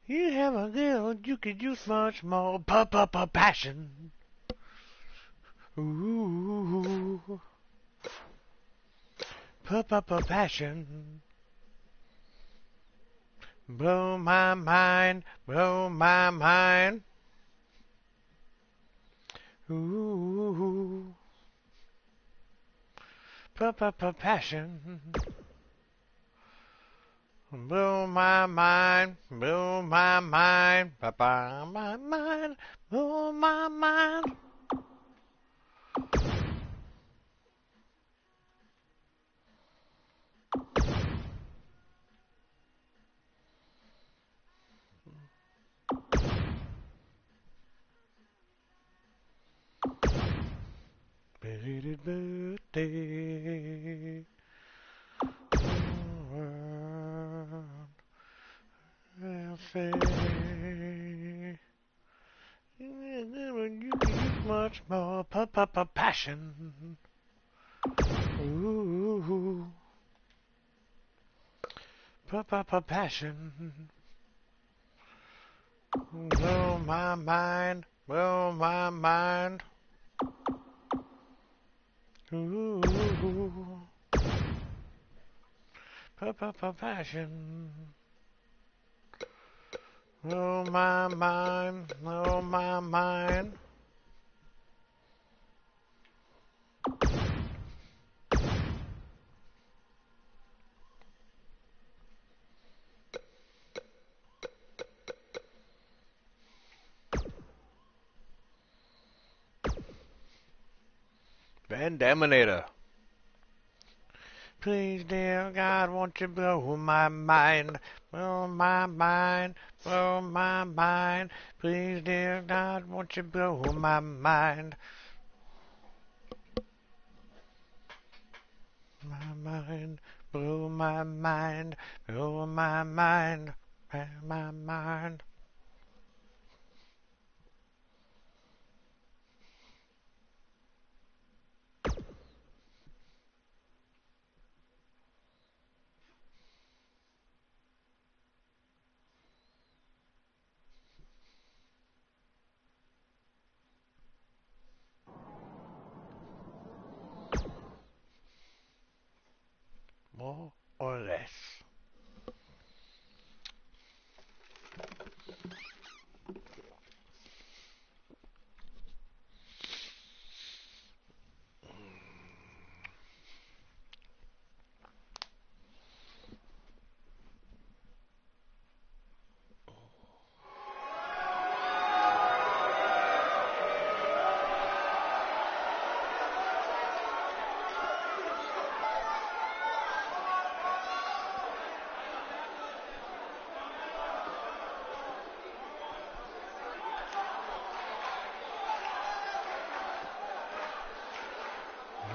You have a girl, you could use much more passion. Ooh, passion. Blow my mind, blow my mind. Ooh, passion. Blow my mind, blow my mind, my mind, blow my mind. Belated birthday. I'll say you can use much more passion. Ooh, passion. Blow my mind, blow my mind. Ooh, passion. Blow my mind, blow my mind. Van Daminator. Please, dear God, won't you blow my mind, blow my mind, blow my mind. Please, dear God, won't you blow my mind, my mind, blow my mind, blow my mind, my mind. More or less.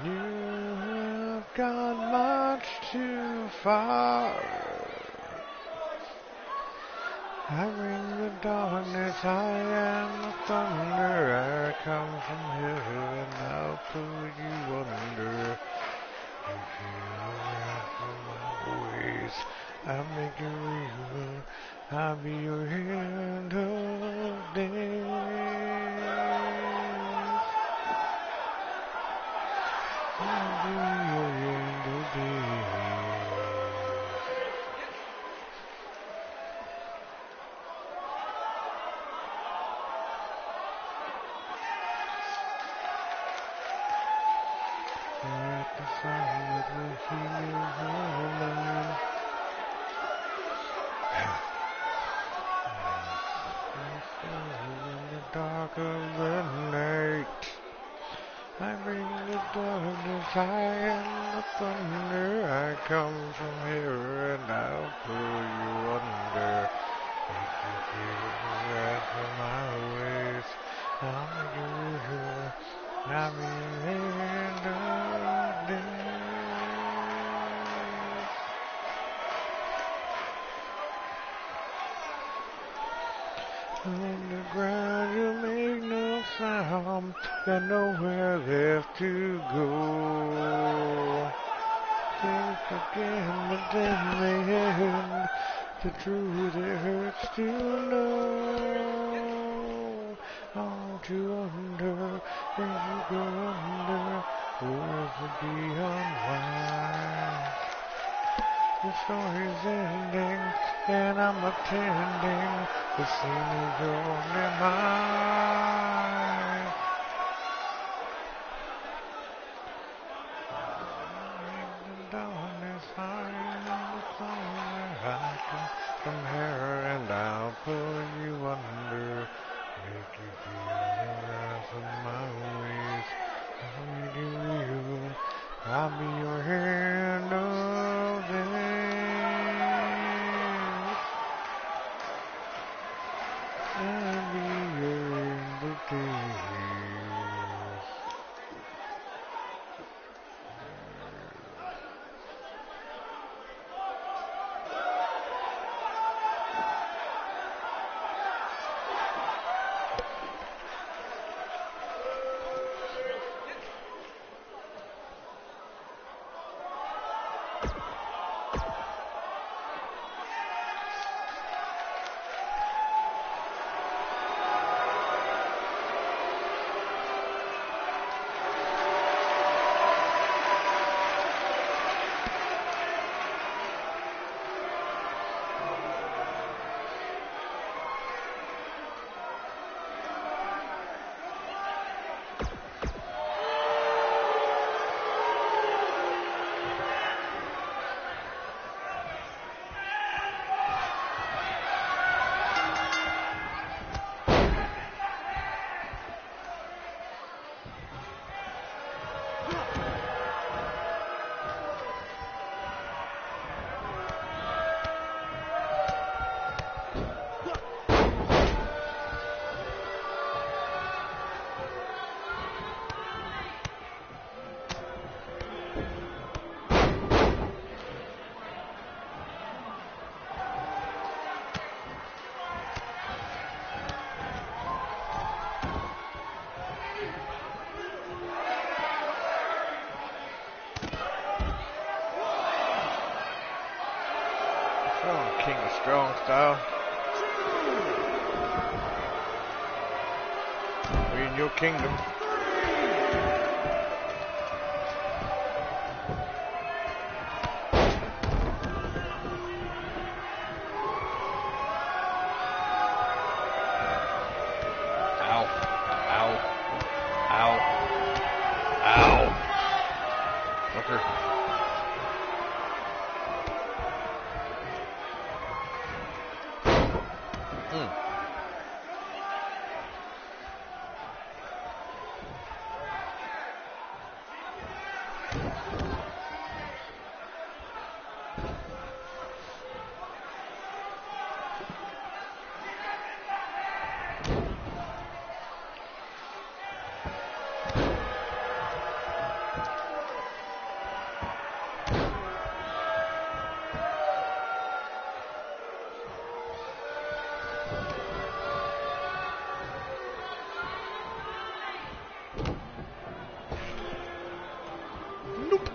You've gone much too far. I bring the darkness, I am the thunder. I come from heaven, I'll put you under. If you ask for my ways, I'll make you real. I'll be your end of days. I'll be your end of days. At the side of the healing woman, in the dark of the night, I bring the darkness, I am the thunder, I come from here and I'll pull you under. If you feel right for my ways, I'll make you real. I'll be your end of days. On the ground you make no sound, there's nowhere left to go. Think again, but then they end. The truth it hurts to know. All to wonder if you go under. Words would be unwise. The story's ending, and I'm attending. The scene is only mine. The dawn is high, and the somewhere I can come here, and I'll pull you under. Make you feel the wrath of my ways. I'll make you real. I'll be your hand of days. I'll be your end of days. King of Strong style. We in your kingdom. Ow. Ow. Ow. Ow. Fucker. Nope.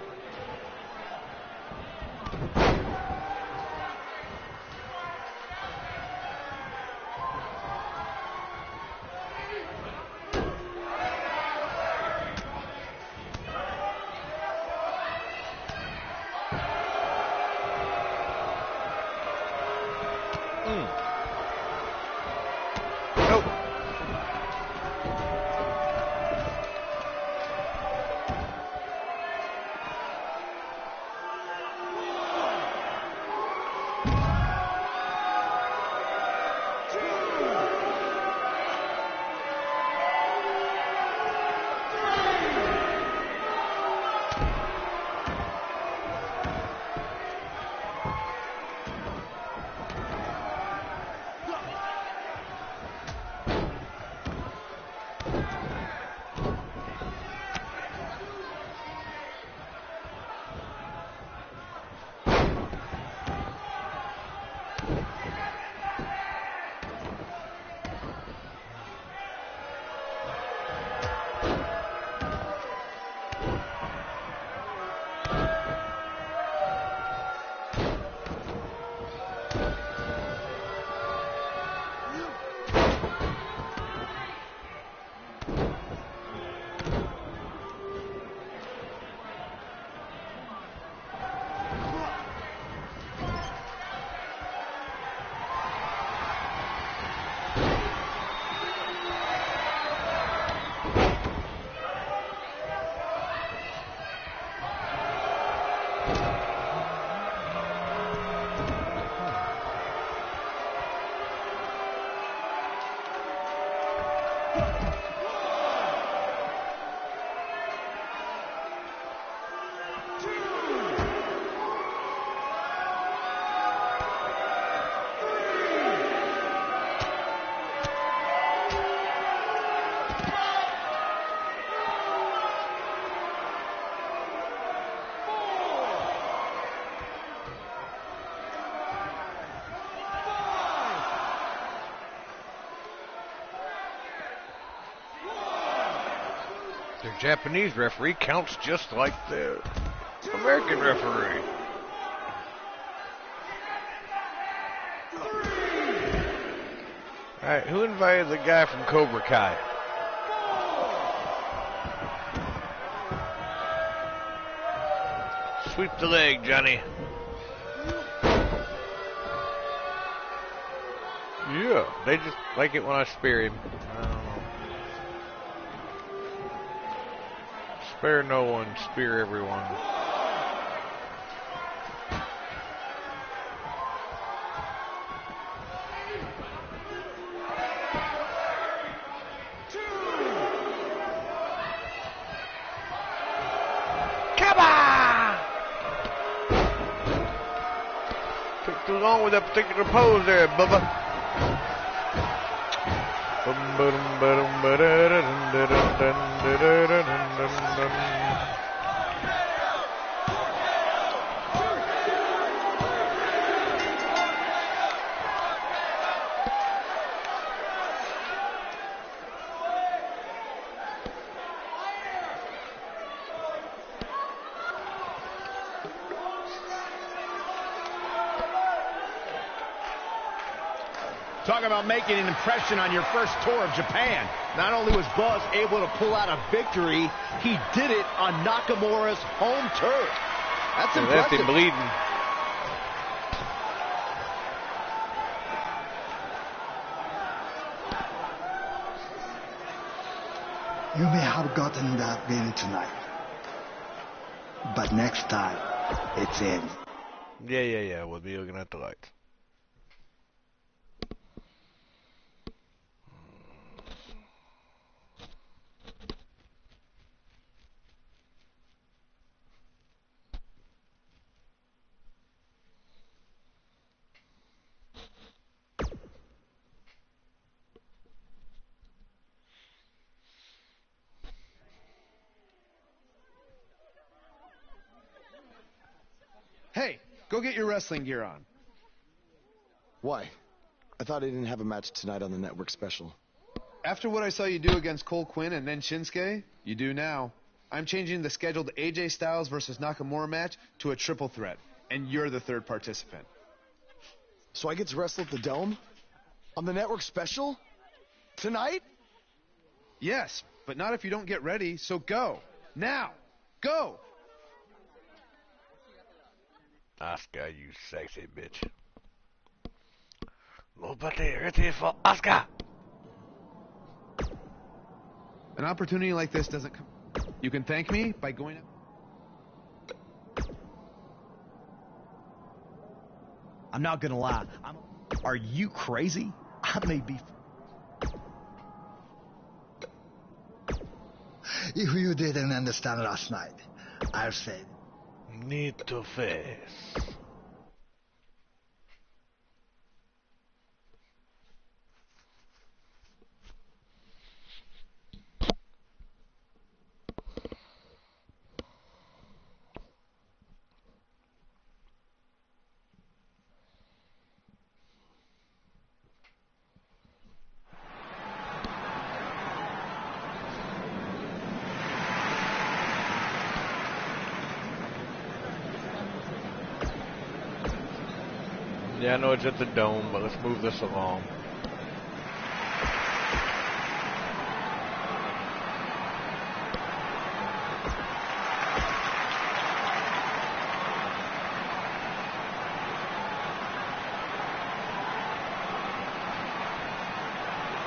Their Japanese referee counts just like the American referee. Alright, who invited the guy from Cobra Kai? Sweep the leg, Johnny. Yeah, they just like it when I spear him. I don't know. Spare no one, spear everyone. Took too long with that particular pose there, Bubba. Talk about making an impression on your first tour of Japan. Not only was Buzz able to pull out a victory, he did it on Nakamura's home turf. That's impressive. Left him bleeding. You may have gotten that win tonight, but next time, it's in. Yeah. We'll be looking at the lights. Hey, go get your wrestling gear on. Why? I thought I didn't have a match tonight on the network special. After what I saw you do against Cole Quinn and then Shinsuke, you do now. I'm changing the scheduled AJ Styles versus Nakamura match to a triple threat, and you're the third participant. So I get to wrestle at the Dome? On the network special? Tonight? Yes, but not if you don't get ready, so go. Now. Go! Asuka, you sexy bitch. Nobody ready for Asuka. An opportunity like this doesn't come. You can thank me by going up. I'm not gonna lie. Are you crazy? I may be. If you didn't understand last night, I'll say. Need to face. Yeah, I know it's at the Dome, but let's move this along.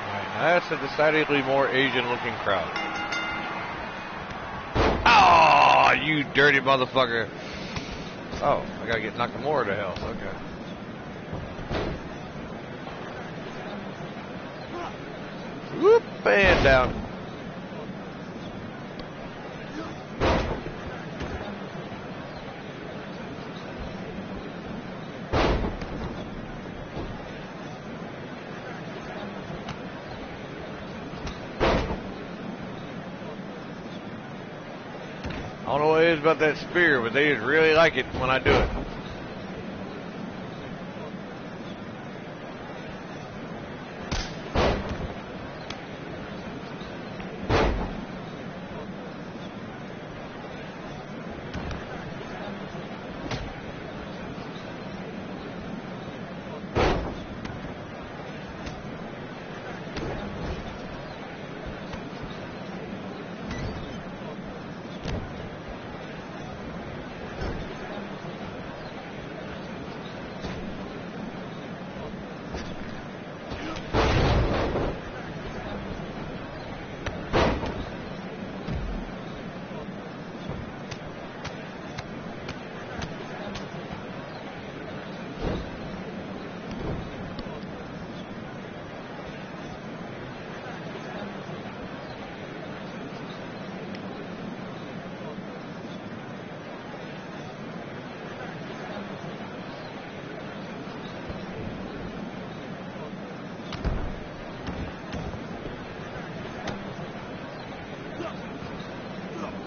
Alright, now that's a decidedly more Asian-looking crowd. Oh, you dirty motherfucker. Oh, I gotta get Nakamura to hell. Okay. Whoop, and down. I don't know what it is about that spear, but they just really like it when I do it.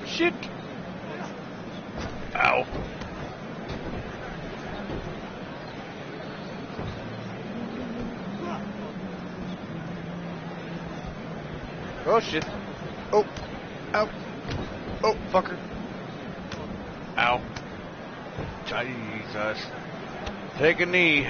Shit! Ow. Oh shit. Oh. Ow. Oh, fucker. Ow. Jesus. Take a knee.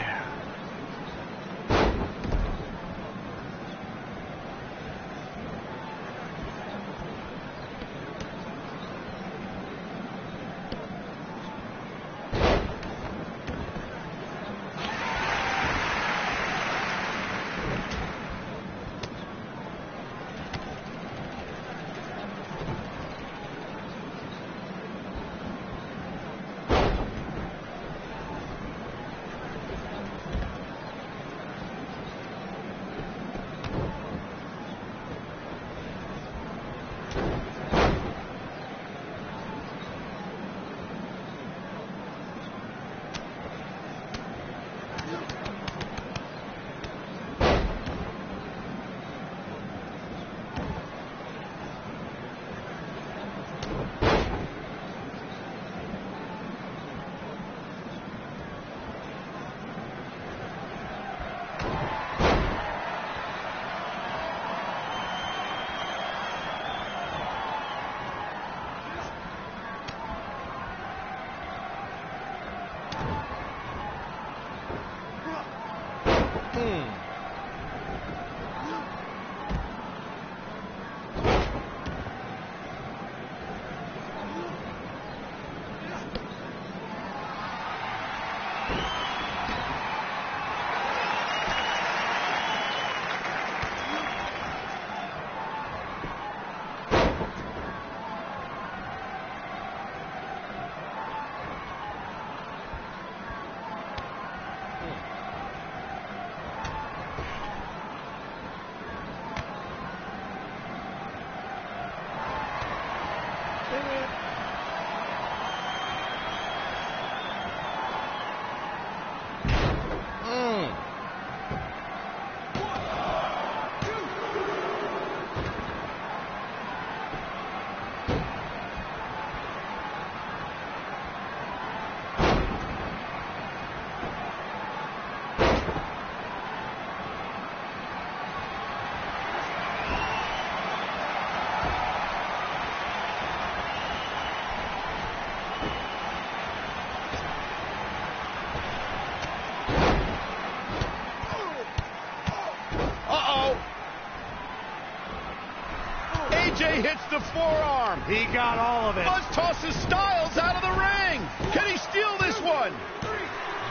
AJ hits the forearm. He got all of it. Buzz tosses Styles out of the ring. Can he steal this one?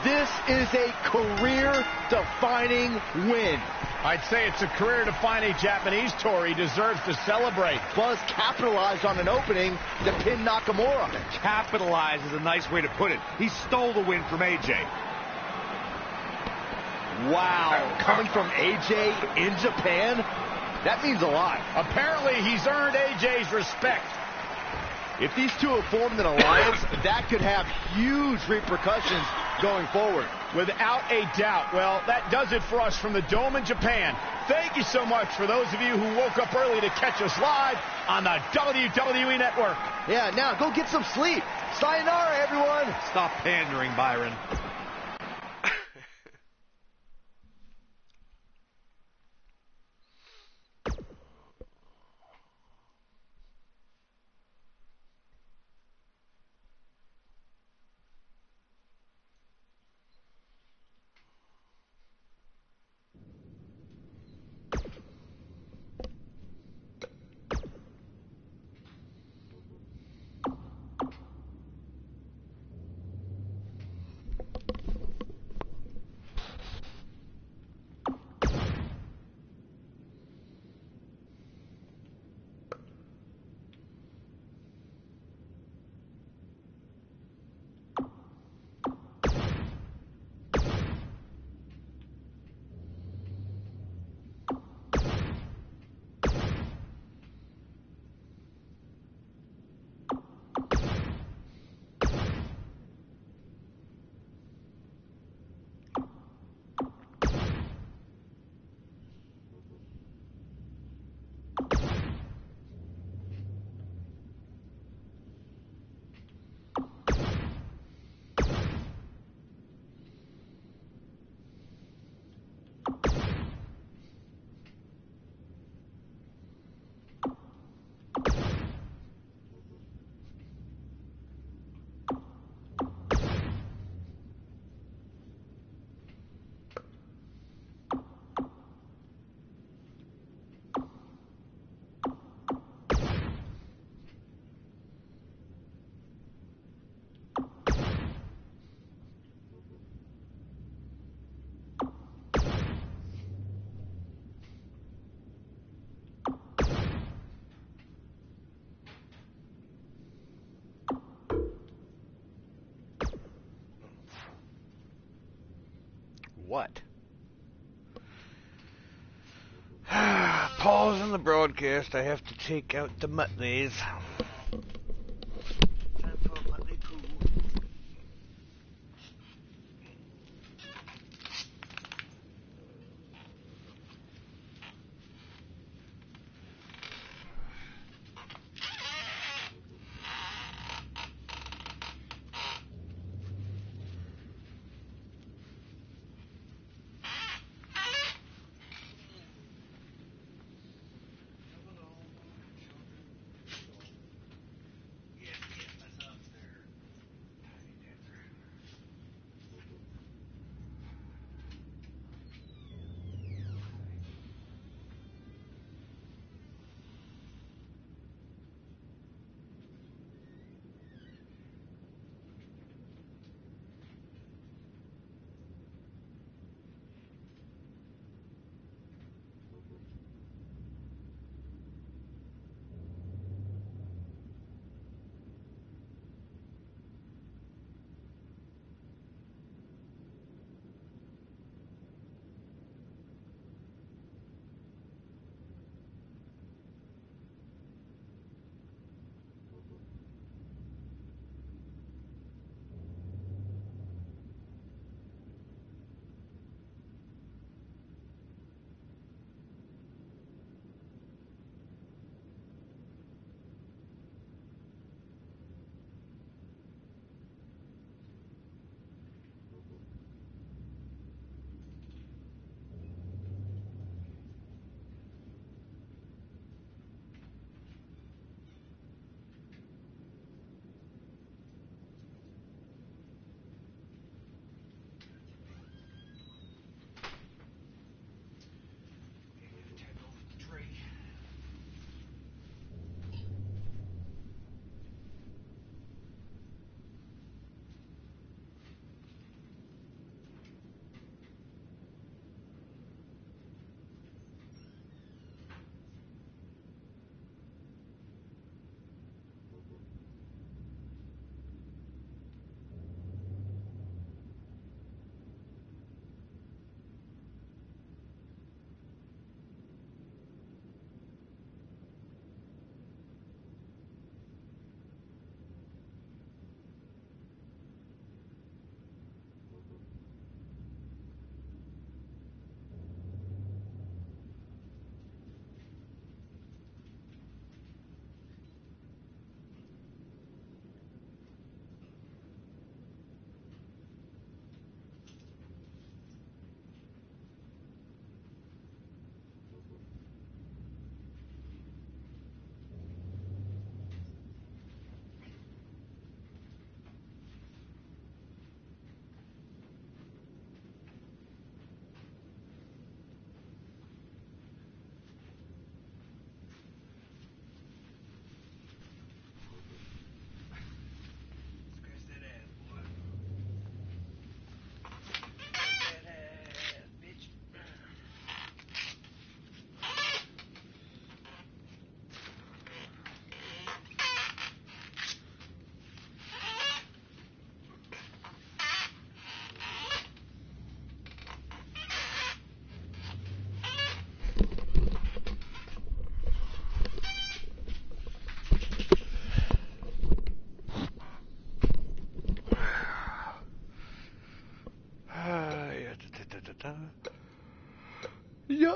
This is a career-defining win. I'd say it's a career-defining Japanese tour. He deserves to celebrate. Buzz capitalized on an opening to pin Nakamura. Capitalize is a nice way to put it. He stole the win from AJ. Wow, coming from AJ in Japan, that means a lot. Apparently, he's earned AJ's respect. If these two have formed an alliance, that could have huge repercussions going forward. Without a doubt. Well, that does it for us from the Dome in Japan. Thank you so much for those of you who woke up early to catch us live on the WWE Network. Yeah, now go get some sleep. Sayonara, everyone. Stop pandering, Byron. what? Pausing the broadcast. I have to take out the Mutleys. Time for a Mutley poo.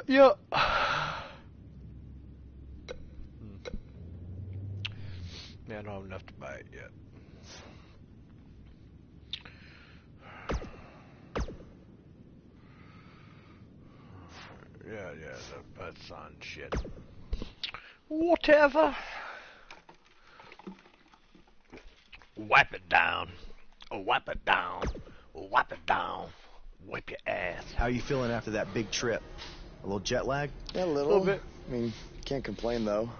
Yeah. Yeah, I don't have enough to buy it yet. Yeah, that's on shit. Whatever. Wipe it down. Wipe it down. Wipe it down. Wipe your ass. How are you feeling after that big trip? A little jet lag? Yeah, a little Little bit. I mean, can't complain though.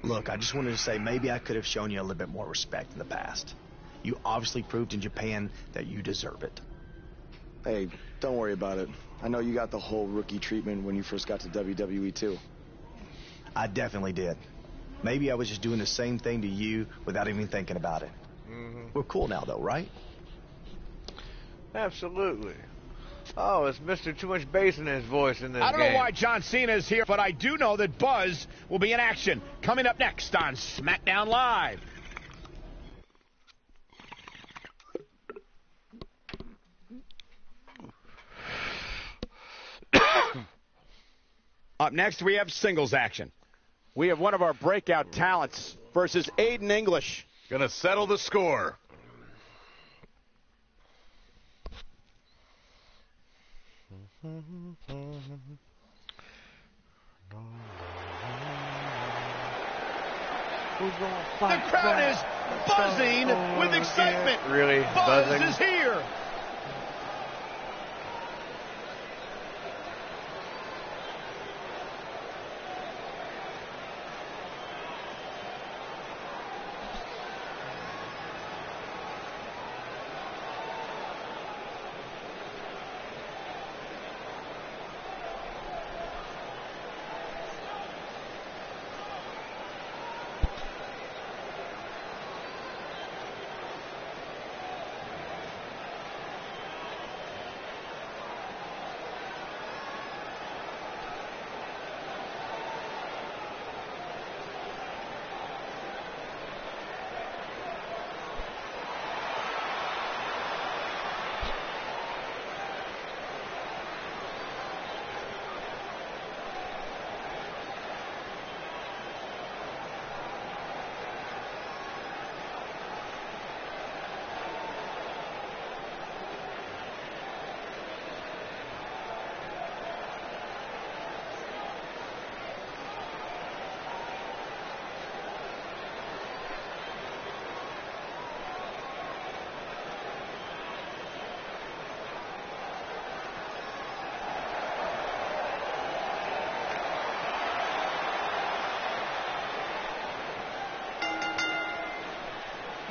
Look, I just wanted to say maybe I could have shown you a little bit more respect in the past. You obviously proved in Japan that you deserve it. Hey, don't worry about it. I know you got the whole rookie treatment when you first got to WWE too. I definitely did. Maybe I was just doing the same thing to you without even thinking about it. We're cool now though, right? Absolutely. Oh, it's Mr. Too Much Bass in his voice in this I don't game. know why John Cena is here, but I do know that Buzz will be in action. Coming up next on SmackDown Live. Up next, we have singles action. We have one of our breakout talents versus Aiden English. Gonna settle the score. The crowd is buzzing with excitement. Really? Buzz Buzzing? is here.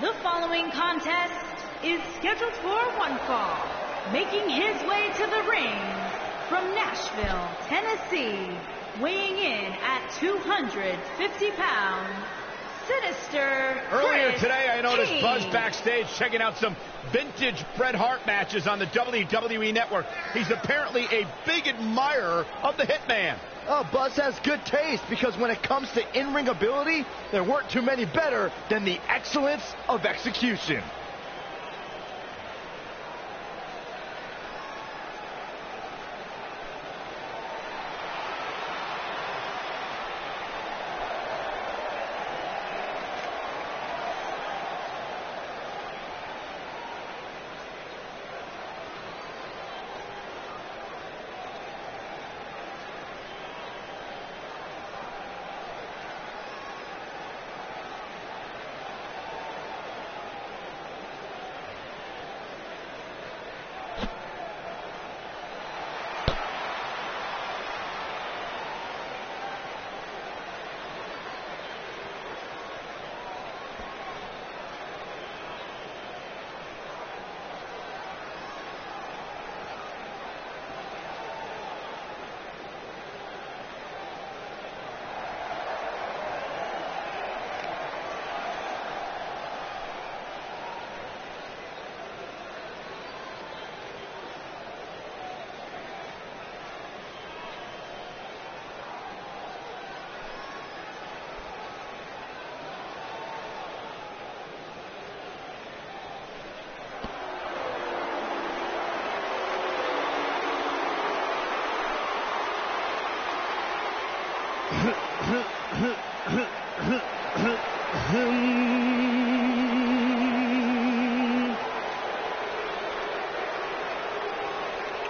The following contest is scheduled for one fall. Making his way to the ring from Nashville, Tennessee, weighing in at 250 pounds, Sinister Earlier Chris today, I noticed King. Buzz backstage checking out some vintage Bret Hart matches on the WWE Network. He's apparently a big admirer of the Hitman. Oh, Buzz has good taste because when it comes to in-ring ability, there weren't too many better than the excellence of execution.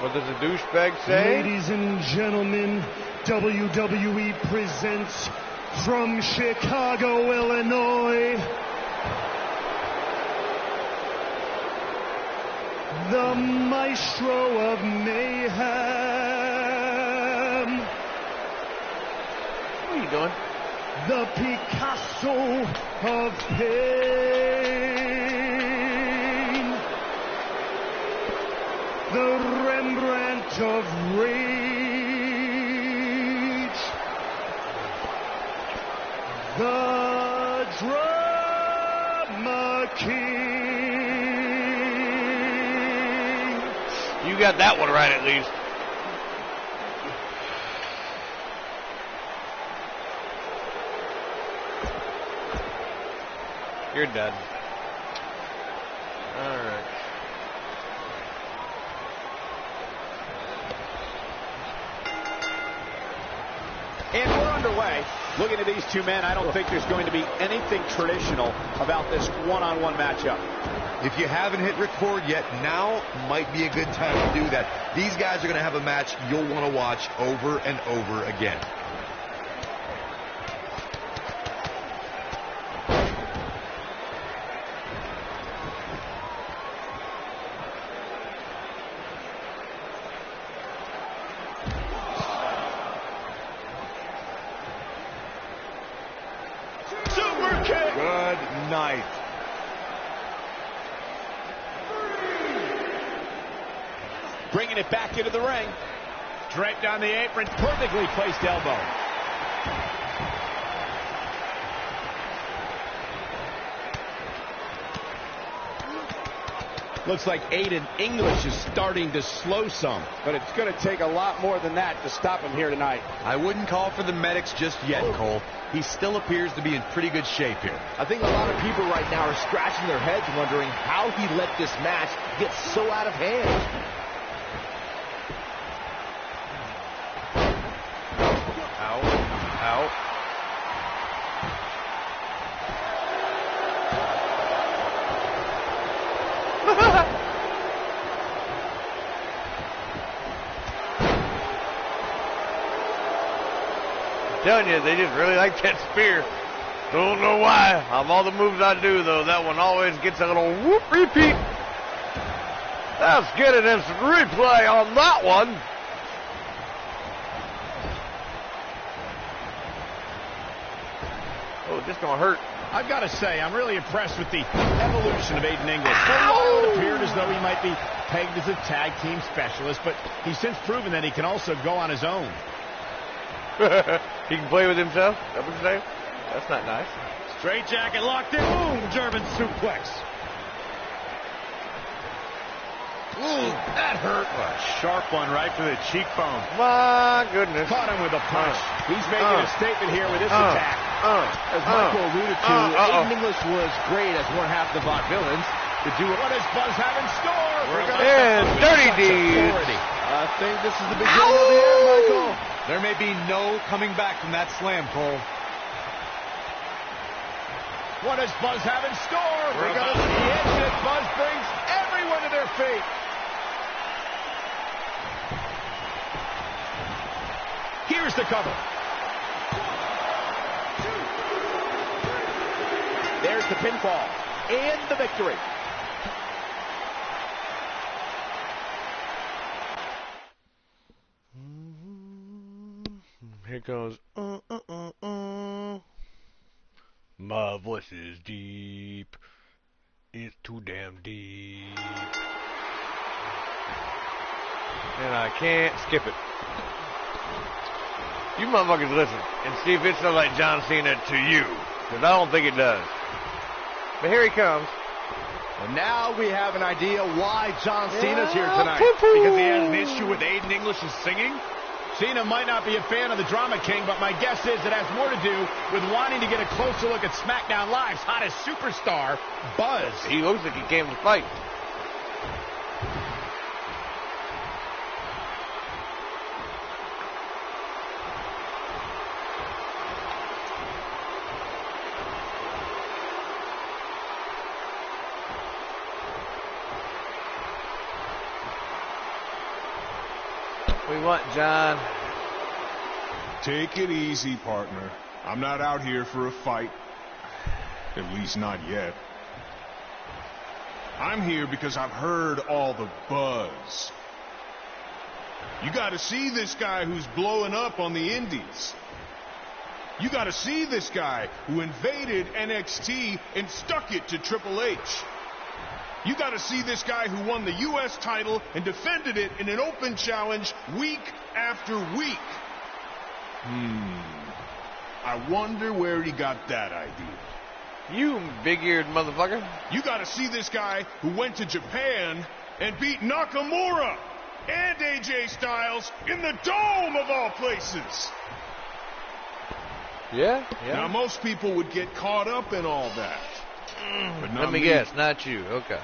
What does the douchebag say? Ladies and gentlemen, WWE presents from Chicago, Illinois, the Maestro of Mayhem, What are you doing? the Picasso of Pain, the Rembrandt of Rage, the Drama King. You You got that one right at least. You're done. All right. And we're underway. Looking at these two men, I don't think there's going to be anything traditional about this one-on-one matchup. If you haven't hit record yet, now might be a good time to do that. These guys are going to have a match you'll want to watch over and over again. Super kick! Good night. Bringing it back into the ring. Draped on the apron, perfectly placed elbow. Looks like Aiden English is starting to slow some. But it's going to take a lot more than that to stop him here tonight. I wouldn't call for the medics just yet, Cole. He still appears to be in pretty good shape here. I think a lot of people right now are scratching their heads wondering how he let this match get so out of hand. Out. I'm telling you, they just really like that spear. Don't know why. Of all the moves I do, though, that one always gets a little whoop repeat. Let's get an instant replay on that one. Oh, this gonna hurt. I've got to say, I'm really impressed with the evolution of Aiden English. For a while, it appeared as though he might be pegged as a tag team specialist, but he's since proven that he can also go on his own. He can play with himself? That what you say? That's not nice. Straight jacket locked in. Boom! German suplex. Ooh, that hurt. A sharp one right to the cheekbone. My goodness. Caught him with a punch. He's making a statement here with this attack. As Michael alluded to, Aiden English was great as one half the Vaudevillains. To do What does Buzz have in store? And Dirty Deeds. I think this is the beginning of the end, Michael. There may be no coming back from that slam, Cole. What does Buzz have in store? We're going to see it. And Buzz brings everyone to their feet. Here's the cover. There's the pinfall and the victory. Here goes. My voice is deep. It's too damn deep. And I can't skip it. You motherfuckers listen and see if it sounds like John Cena to you. Because I don't think it does. But here he comes. And now we have an idea why John Cena's here tonight. Because he has an issue with Aiden English's singing? Cena might not be a fan of the Drama King, but my guess is it has more to do with wanting to get a closer look at SmackDown Live's hottest superstar, Buzz. He looks like he came to fight. We want John. Take it easy, partner. I'm not out here for a fight. At least not yet. I'm here because I've heard all the buzz. You gotta see this guy who's blowing up on the indies. You gotta see this guy who invaded NXT and stuck it to Triple H. You got to see this guy who won the U.S. title and defended it in an open challenge week after week. I wonder where he got that idea. You big-eared motherfucker. You got to see this guy who went to Japan and beat Nakamura. and AJ Styles in the Dome of all places. Yeah? Now, most people would get caught up in all that. But not Let me guess, not you. Okay.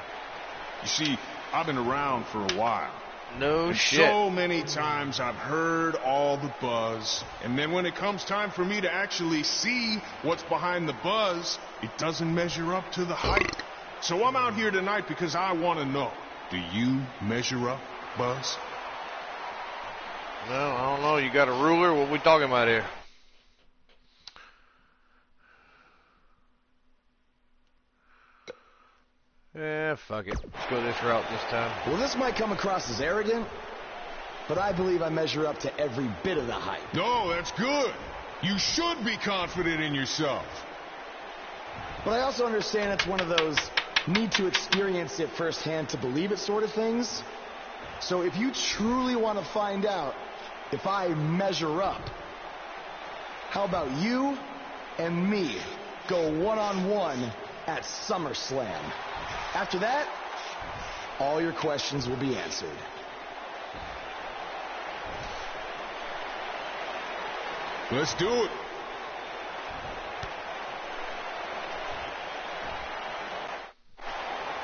You see, I've been around for a while. No And shit. so many times I've heard all the buzz, and then when it comes time for me to actually see what's behind the buzz, it doesn't measure up to the hype. So I'm out here tonight because I want to know, do you measure up, Buzz? No, I don't know. You got a ruler? What we talking about here? Yeah, fuck it. Let's go this route this time. Well, this might come across as arrogant, but I believe I measure up to every bit of the hype. No, that's good. You should be confident in yourself. But I also understand it's one of those need to experience it firsthand to believe it sort of things. So if you truly want to find out if I measure up, how about you and me go one-on-one at SummerSlam? After that, all your questions will be answered. Let's do it.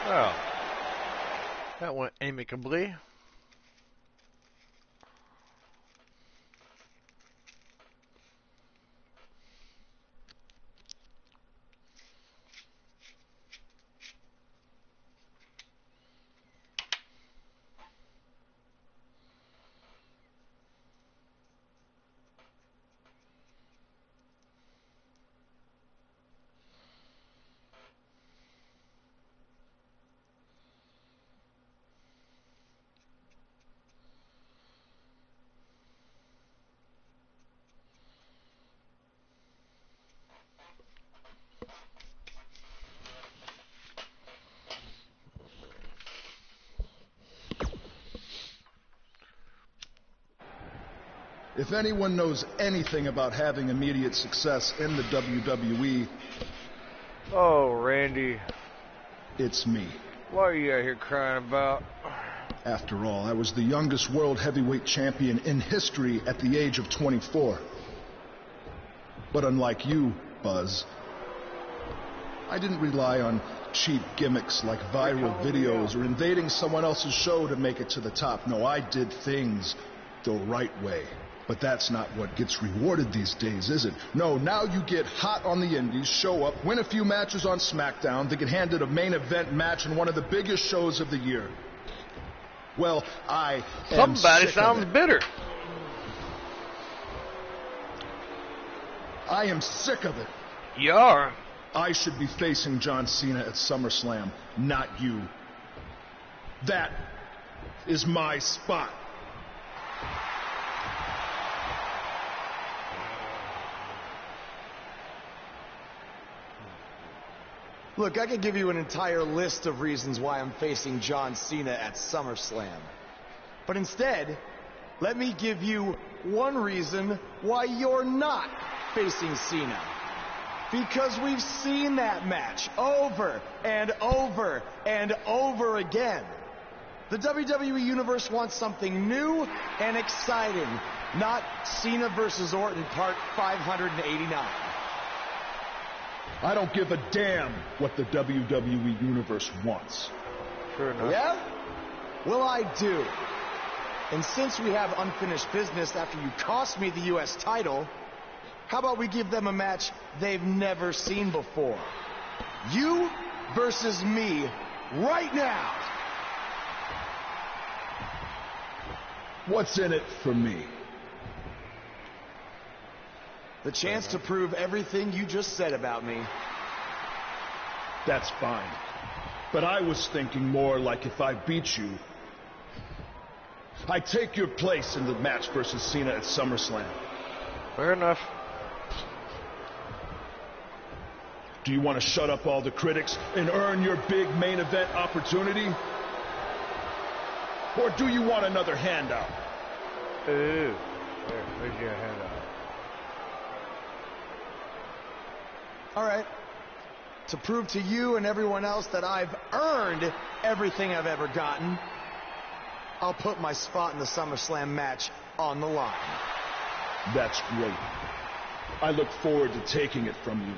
Well, that went amicably. If anyone knows anything about having immediate success in the WWE, Oh, Randy. it's me. What are you out here crying about? After all, I was the youngest world heavyweight champion in history at the age of 24. But unlike you, Buzz, I didn't rely on cheap gimmicks like viral videos or invading someone else's show to make it to the top. No, I did things the right way. But that's not what gets rewarded these days, is it? No, now you get hot on the indies, show up, win a few matches on SmackDown, then get handed a main event match in one of the biggest shows of the year. Well, I am Somebody sick sounds of it. bitter. I am sick of it. You are. I should be facing John Cena at SummerSlam, not you. That is my spot. Look, I could give you an entire list of reasons why I'm facing John Cena at SummerSlam. But instead, let me give you one reason why you're not facing Cena. Because we've seen that match over and over and over again. The WWE Universe wants something new and exciting, not Cena versus Orton Part 589. I don't give a damn what the WWE Universe wants. Sure enough. Yeah? Well, I do. And since we have unfinished business after you cost me the U.S. title, how about we give them a match they've never seen before? You versus me right now. What's in it for me? The chance to prove everything you just said about me. That's fine. But I was thinking more like if I beat you, I take your place in the match versus Cena at SummerSlam. Fair enough. Do you want to shut up all the critics and earn your big main event opportunity? Or do you want another handout? Ooh. Where's your handout? All right. To prove to you and everyone else that I've earned everything I've ever gotten, I'll put my spot in the SummerSlam match on the line. That's great. I look forward to taking it from you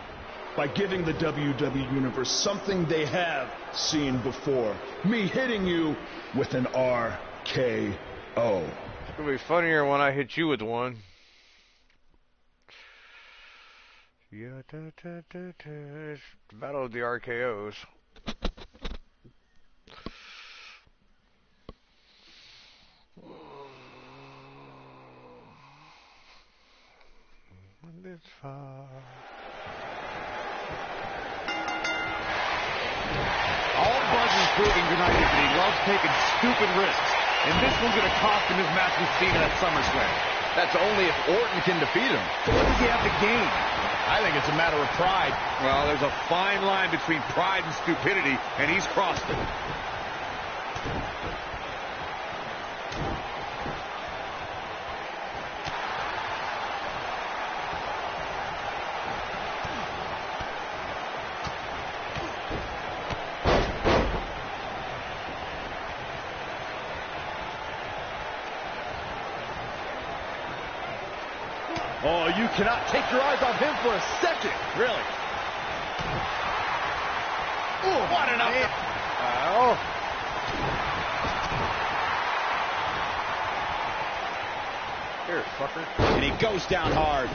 by giving the WWE Universe something they have seen before. Me hitting you with an RKO. It's gonna be funnier when I hit you with one. Yeah, it's the battle of the RKOs. This far. All Buzz is proving tonight is that he loves taking stupid risks. And this one's going to cost him his match with Cena at SummerSlam. That's only if Orton can defeat him. So what does he have to gain? I think it's a matter of pride. Well, there's a fine line between pride and stupidity, and he's crossed it. Oh, you cannot take your eyes off him for a second. Really? Ooh, what an up. Oh. Here, sucker. And he goes down hard.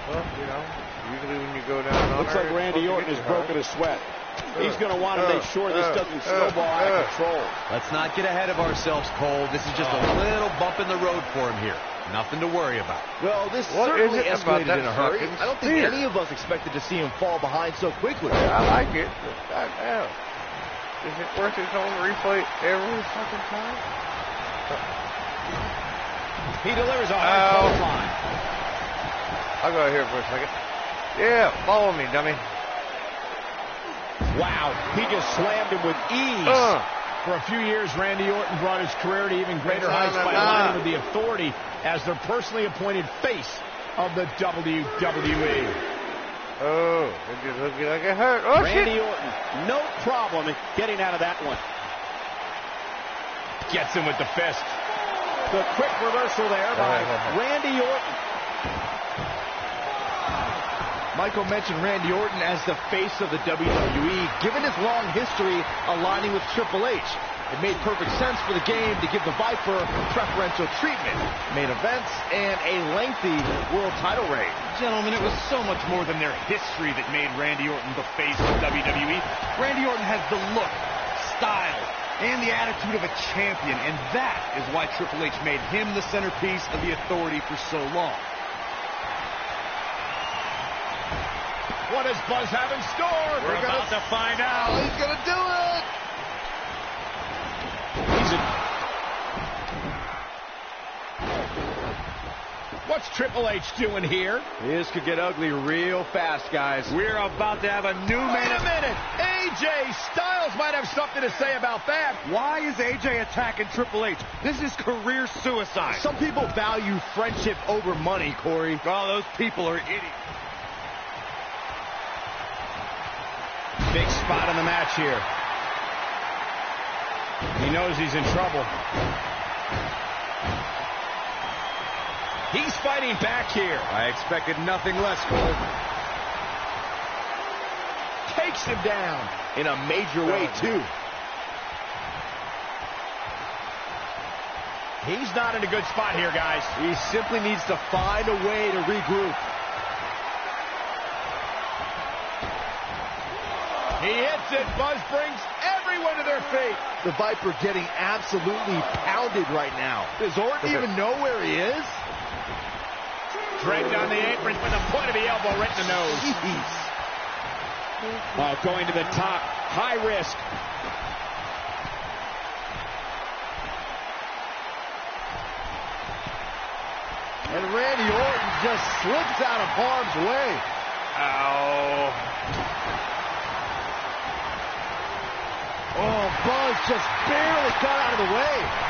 Well, you know, usually when you go down on looks like Randy Orton has broken a sweat. He's going to want to make sure this doesn't snowball out of control. Let's not get ahead of ourselves, Cole. This is just a little bump in the road for him here. Nothing to worry about. Well, this What certainly is it about escalated that in a hurry. fucking I don't think spear? any of us expected to see him fall behind so quickly. I like it, but goddamn. Is it worth its own replay every fucking time? He delivers a hard clothesline. I'll go here for a second. Yeah, follow me, dummy. Wow, he just slammed him with ease. For a few years, Randy Orton brought his career to even greater heights by aligning with the Authority as their personally appointed face of the WWE. Oh, it just looking like it hurt. Oh, Randy shit. Orton, no problem getting out of that one. Gets him with the fist. The quick reversal there by Randy Orton. Michael mentioned Randy Orton as the face of the WWE, given his long history aligning with Triple H. It made perfect sense for the game to give the Viper preferential treatment, main events, and a lengthy world title reign. Gentlemen, it was so much more than their history that made Randy Orton the face of WWE. Randy Orton has the look, style, and the attitude of a champion, and that is why Triple H made him the centerpiece of the Authority for so long. What does Buzz have in store? We're about to find out. He's going to do it! What's Triple H doing here? This could get ugly real fast, guys. We're about to have a new Wait man. a minute! AJ Styles might have something to say about that. Why is AJ attacking Triple H? This is career suicide. Some people value friendship over money, Corey. Oh, those people are idiots. Big spot in the match here. He knows he's in trouble. He's fighting back here. I expected nothing less, Cole. Takes him down in a major way, too. He's not in a good spot here, guys. He simply needs to find a way to regroup. He hits it. Buzz brings everyone to their feet. The Viper getting absolutely pounded right now. Does Orton even know where he is? Dragged on the apron with the point of the elbow right in the nose. Jeez. Going to the top. High risk. And Randy Orton just slips out of harm's way. Ow. Oh, Buzz just barely got out of the way.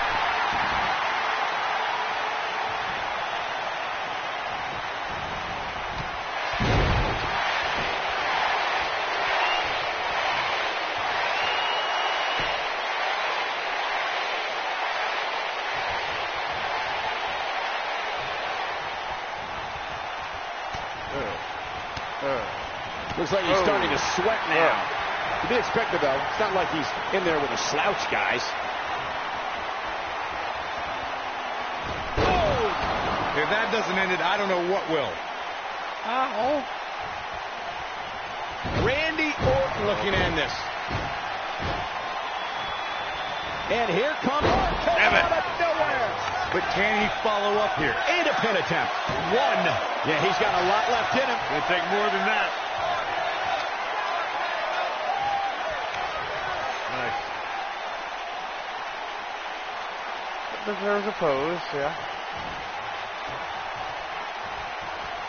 Looks like he's starting to sweat now. To be expected, though. It's not like he's in there with a slouch, guys. If that doesn't end it, I don't know what will. Ow. Randy Orton looking to end this. And here comes Orton out of nowhere. But can he follow up here? And a pin attempt. One. Yeah, he's got a lot left in him. It'll take more than that. Nice. Deserves a pose, yeah.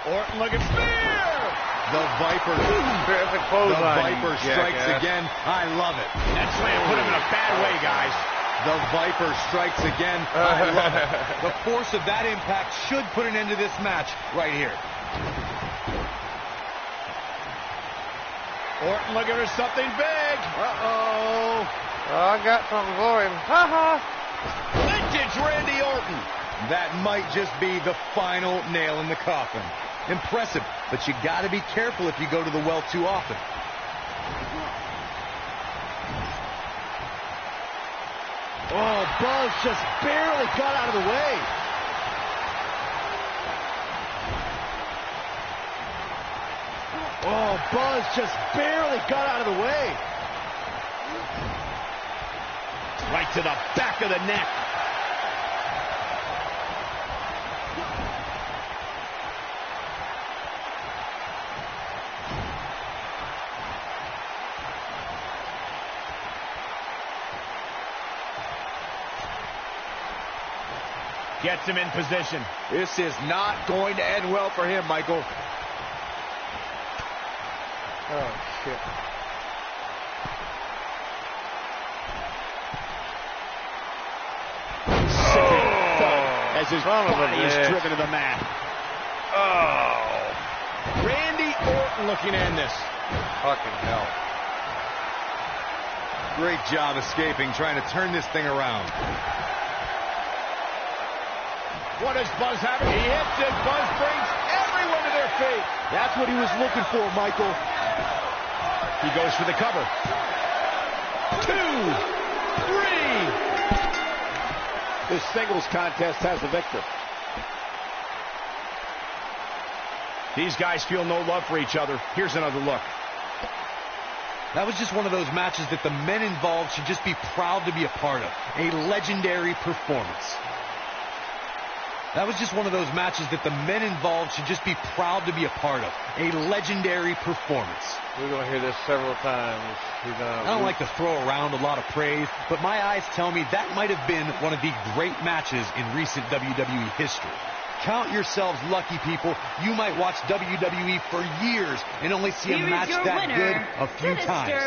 Orton looking spear! The Viper. Terrific close The Viper strikes again. I love it. That slam put him in a bad way, guys. The Viper strikes again. I love it. The force of that impact should put an end to this match right here. Orton looking for something big. Uh-oh. Oh, I got something for him. Ha-ha. Vintage Randy Orton. That might just be the final nail in the coffin. Impressive, but you got to be careful if you go to the well too often. Oh, Buzz just barely got out of the way. Oh, Buzz just barely got out of the way. Right to the back of the neck. Gets him in position. This is not going to end well for him, Michael. Oh, shit. As his body is driven to the mat. Oh. Randy Orton looking to end this. Fucking hell. Great job escaping, trying to turn this thing around. What does Buzz have? He hits it. Buzz brings everyone to their feet. That's what he was looking for, Michael. He goes for the cover. 2, 3. This singles contest has the victor. These guys feel no love for each other. Here's another look. That was just one of those matches that the men involved should just be proud to be a part of. A legendary performance. That was just one of those matches that the men involved should just be proud to be a part of. A legendary performance. We're going to hear this several times. I don't like to throw around a lot of praise, but my eyes tell me that might have been one of the great matches in recent WWE history. Count yourselves lucky, people. You might watch WWE for years and only see a match that good a few times.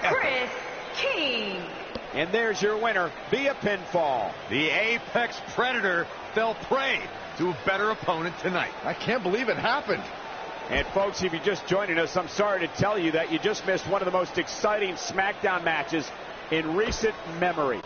Chris King. And there's your winner via pinfall. The Apex Predator fell prey to a better opponent tonight. I can't believe it happened. And folks, if you're just joining us, I'm sorry to tell you that you just missed one of the most exciting SmackDown matches in recent memory.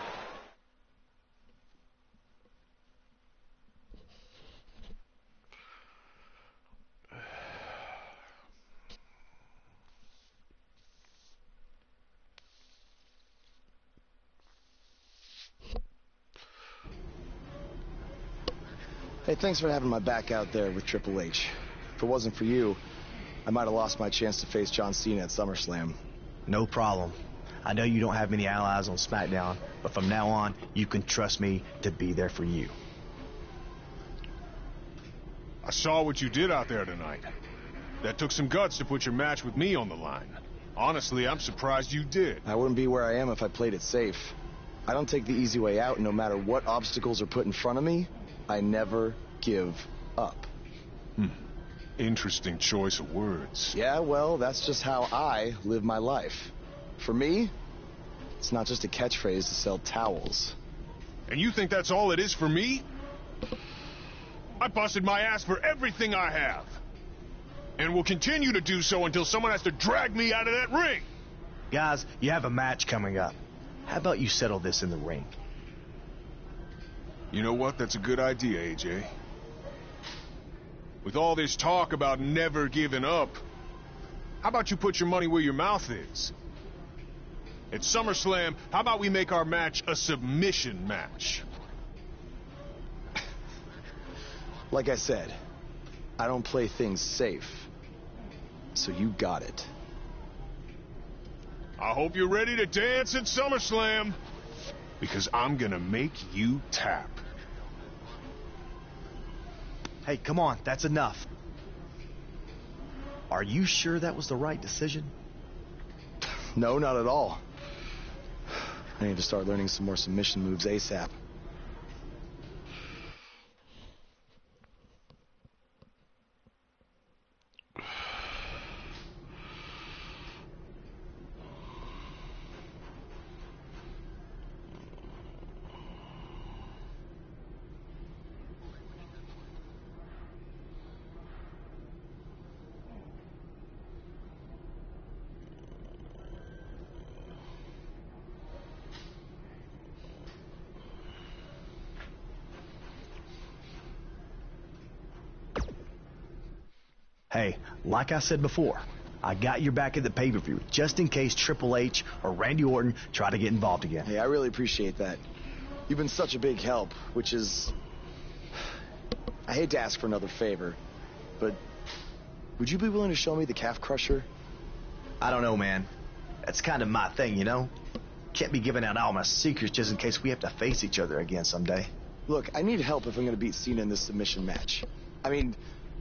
Hey, thanks for having my back out there with Triple H. If it wasn't for you, I might have lost my chance to face John Cena at SummerSlam. No problem. I know you don't have many allies on SmackDown, but from now on, you can trust me to be there for you. I saw what you did out there tonight. That took some guts to put your match with me on the line. Honestly, I'm surprised you did. I wouldn't be where I am if I played it safe. I don't take the easy way out, and no matter what obstacles are put in front of me, I never give up. Interesting choice of words. Yeah, well, that's just how I live my life. For me, it's not just a catchphrase to sell towels. And you think that's all it is for me? I busted my ass for everything I have. And will continue to do so until someone has to drag me out of that ring. Guys, you have a match coming up. How about you settle this in the ring? You know what? That's a good idea, AJ. With all this talk about never giving up, how about you put your money where your mouth is? At SummerSlam, how about we make our match a submission match? Like I said, I don't play things safe. So you got it. I hope you're ready to dance at SummerSlam, because I'm gonna make you tap. Hey, come on, that's enough. Are you sure that was the right decision? No, not at all. I need to start learning some more submission moves ASAP. Hey, like I said before, I got your back at the pay-per-view, just in case Triple H or Randy Orton try to get involved again. Hey, I really appreciate that. You've been such a big help, which is... I hate to ask for another favor, but would you be willing to show me the calf crusher? I don't know, man. That's kind of my thing, you know? Can't be giving out all my secrets just in case we have to face each other again someday. Look, I need help if I'm going to beat Cena in this submission match. I mean...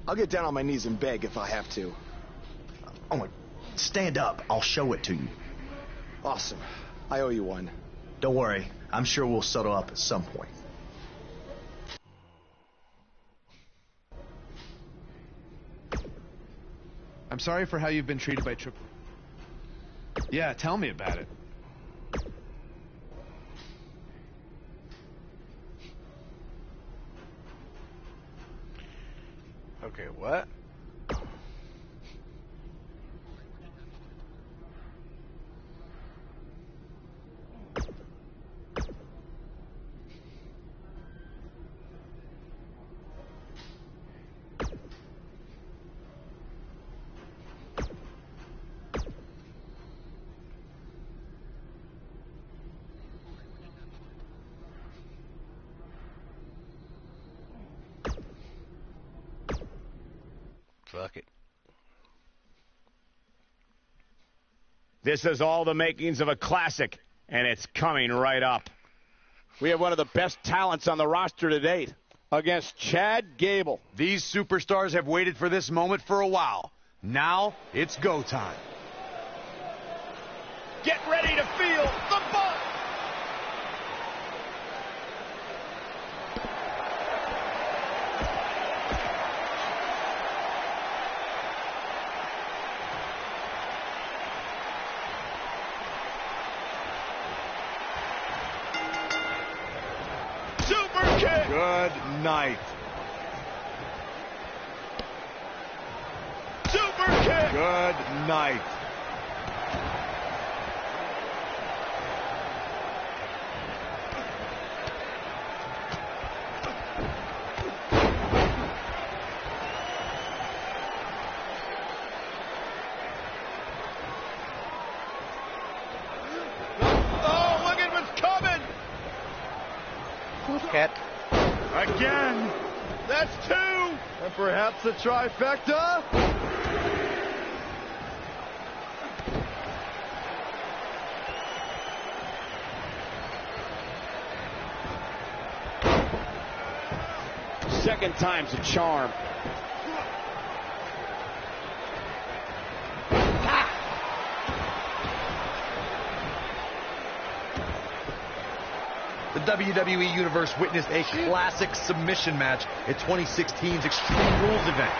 I'll get down on my knees and beg if I have to. Oh, stand up. I'll show it to you. Awesome. I owe you one. Don't worry. I'm sure we'll settle up at some point. I'm sorry for how you've been treated by Triple. Yeah, tell me about it. Okay, what? Fuck it. This is all the makings of a classic, and it's coming right up. We have one of the best talents on the roster to date against Chad Gable. These superstars have waited for this moment for a while. Now it's go time. Get ready to feel the buzz. Good night. Super kick. Good night. Oh, look at what's coming. Cat. Again. That's two. And perhaps a trifecta. Second time's a charm. The WWE Universe witnessed a classic submission match at 2016's Extreme Rules event.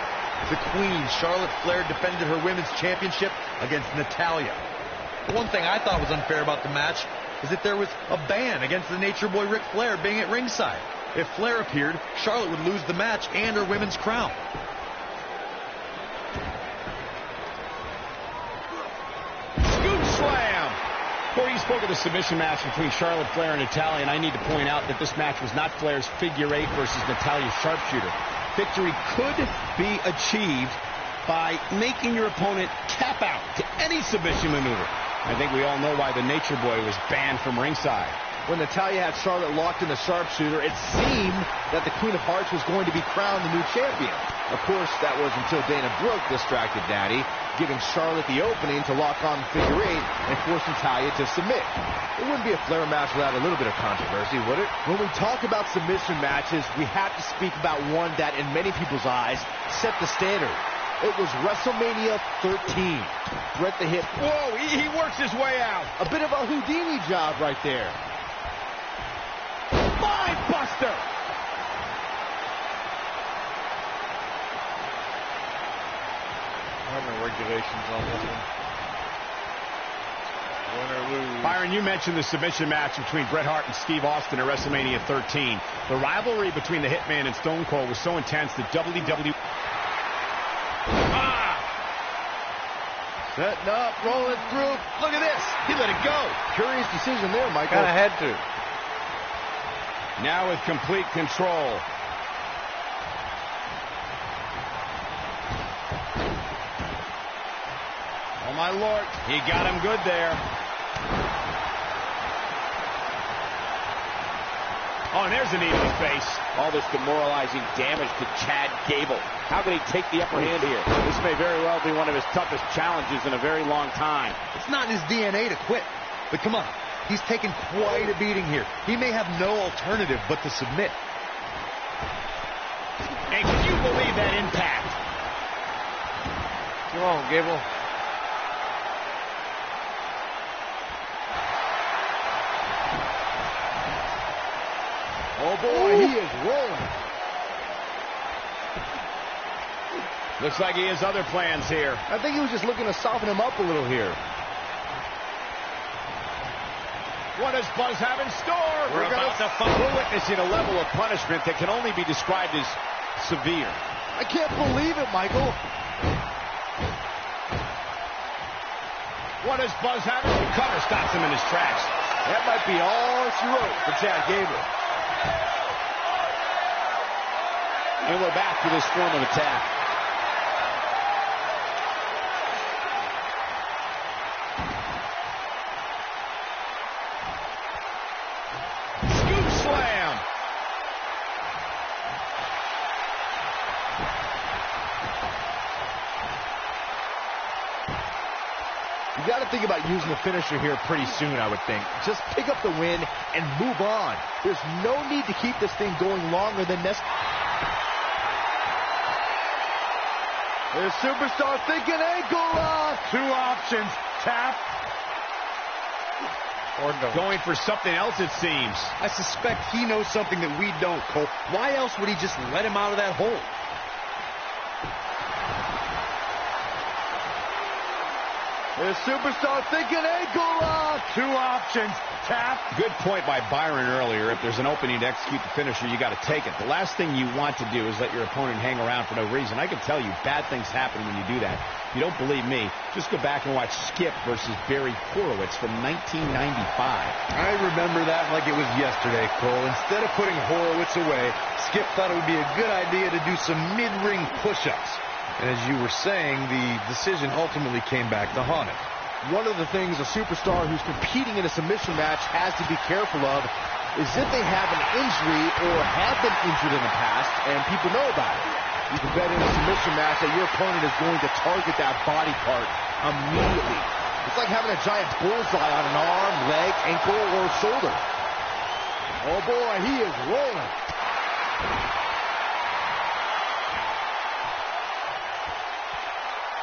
The Queen, Charlotte Flair, defended her women's championship against Natalya. One thing I thought was unfair about the match is that there was a ban against the Nature Boy Ric Flair being at ringside. If Flair appeared, Charlotte would lose the match and her women's crown. Scoop slam. Corey, you spoke of the submission match between Charlotte Flair and Natalya, and I need to point out that this match was not Flair's figure eight versus Natalya's sharpshooter. victory could be achieved by making your opponent tap out to any submission maneuver. I think we all know why the Nature Boy was banned from ringside. When Natalya had Charlotte locked in the sharpshooter, it seemed that the Queen of Hearts was going to be crowned the new champion. Of course, that was until Dana Brooke distracted Daddy, giving Charlotte the opening to lock on figure 8 and force Natalya to submit. It wouldn't be a Flair match without a little bit of controversy, would it? When we talk about submission matches, we have to speak about one that, in many people's eyes, set the standard. It was WrestleMania 13. Bret the Hip. Whoa, he works his way out. A bit of a Houdini job right there. Spine buster. I don't know regulations on this one. Win or lose. Byron, you mentioned the submission match between Bret Hart and Steve Austin at WrestleMania 13. The rivalry between the Hitman and Stone Cold was so intense that WWE... Setting up, rolling through. Look at this. He let it go. Curious decision there, Michael. Kind of had to. Now with complete control. Oh, my Lord. He got him good there. Oh, and there's a knee to the face. All this demoralizing damage to Chad Gable. How can he take the upper hand here? This may very well be one of his toughest challenges in a very long time. It's not in his DNA to quit. But come on, he's taken quite a beating here. He may have no alternative but to submit. And can you believe that impact? Come on, Gable. Oh, boy, he is rolling. Looks like he has other plans here. I think he was just looking to soften him up a little here. What does Buzz have in store? We're witnessing a level of punishment that can only be described as severe. I can't believe it, Michael. What does Buzz have? The cover stops him in his tracks. That might be all she wrote for Chad Gable. And we're back to this form of attack. Scoop slam. You got to think about using the finisher here pretty soon, I would think. Just pick up the win and move on. There's no need to keep this thing going longer than necessary. There's Superstar thinking ankle lock. Two options. Tap. Or no. Going for something else, it seems. I suspect he knows something that we don't, Cole. Why else would he just let him out of that hole? There's Superstar thinking ankle lock. Two options. Tap. Good point by Byron earlier. If there's an opening to execute the finisher, you got to take it. The last thing you want to do is let your opponent hang around for no reason. I can tell you bad things happen when you do that. If you don't believe me, just go back and watch Skip versus Barry Horowitz from 1995. I remember that like it was yesterday, Cole. Instead of putting Horowitz away, Skip thought it would be a good idea to do some mid-ring push-ups. And as you were saying, the decision ultimately came back to haunt him. One of the things a superstar who's competing in a submission match has to be careful of is if they have an injury or have been injured in the past and people know about it. You can bet in a submission match that your opponent is going to target that body part immediately. It's like having a giant bullseye on an arm, leg, ankle, or shoulder. Oh boy, he is rolling.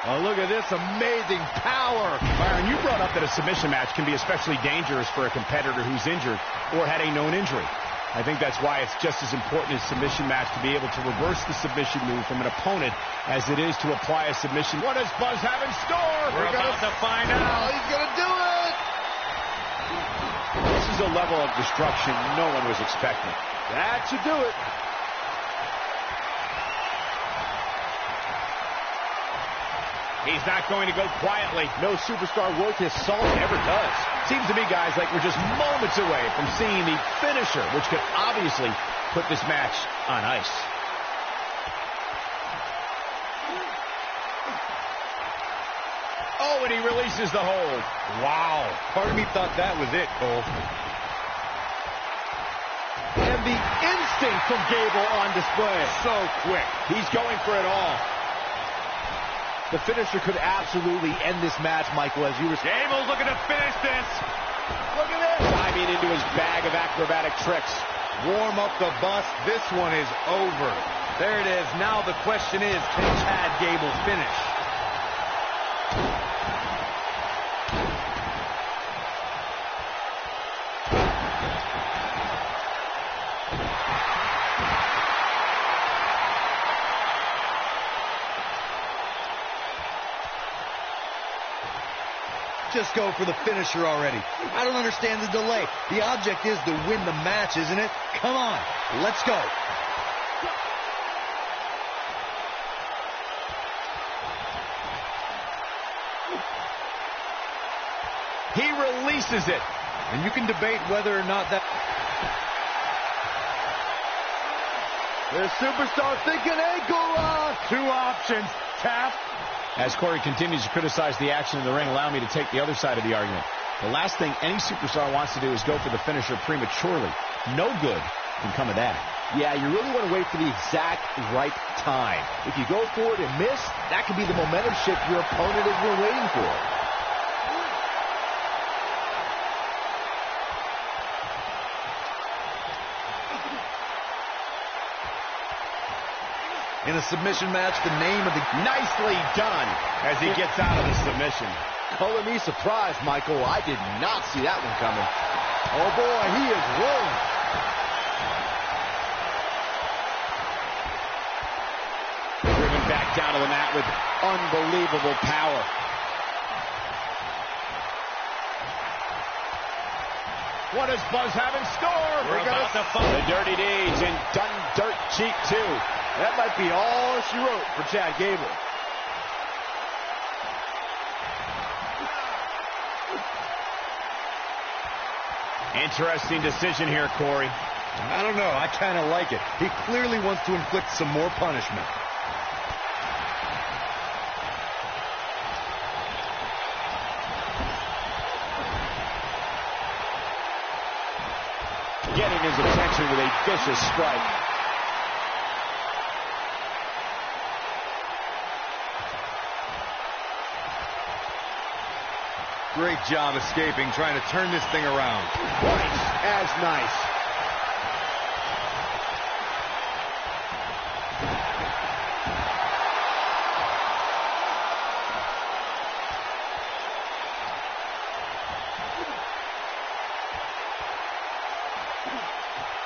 Oh, look at this amazing power. Byron, you brought up that a submission match can be especially dangerous for a competitor who's injured or had a known injury. I think that's why it's just as important in a submission match to be able to reverse the submission move from an opponent as it is to apply a submission. What does Buzz have in store? We're about to find out. He's going to do it. This is a level of destruction no one was expecting. That should do it. He's not going to go quietly. No superstar worth his salt ever does. Seems to me, guys, like we're just moments away from seeing the finisher, which could obviously put this match on ice. Oh, and he releases the hold. Wow. Part of me thought that was it, Cole. And the instinct from Gable on display. So quick. He's going for it all. The finisher could absolutely end this match, Michael, as you were... Gable's looking to finish this. Look at this. Diving into his bag of acrobatic tricks. Warm up the bus. This one is over. There it is. Now the question is, can Chad Gable finish? Just go for the finisher already. I don't understand the delay. The object is to win the match, isn't it? Come on, let's go. He releases it. And you can debate whether or not that... The superstar thinking ankle lock. 2 options. Tap. As Corey continues to criticize the action in the ring, allow me to take the other side of the argument. The last thing any superstar wants to do is go for the finisher prematurely. No good can come of that. Yeah, you really want to wait for the exact right time. If you go for it and miss, that could be the momentum shift your opponent has been waiting for. In a submission match, the name of the... Nicely done as he gets out of the submission. Color me surprised, Michael. I did not see that one coming. Oh, boy, he is rolling. Driven back down to the mat with unbelievable power. What does Buzz have in store? We're about to find the Dirty Deeds and done dirt cheap, too. That might be all she wrote for Chad Gable. Interesting decision here, Corey. I don't know. I kind of like it. He clearly wants to inflict some more punishment. Getting his attention with a vicious strike. Great job escaping, trying to turn this thing around. Twice as nice.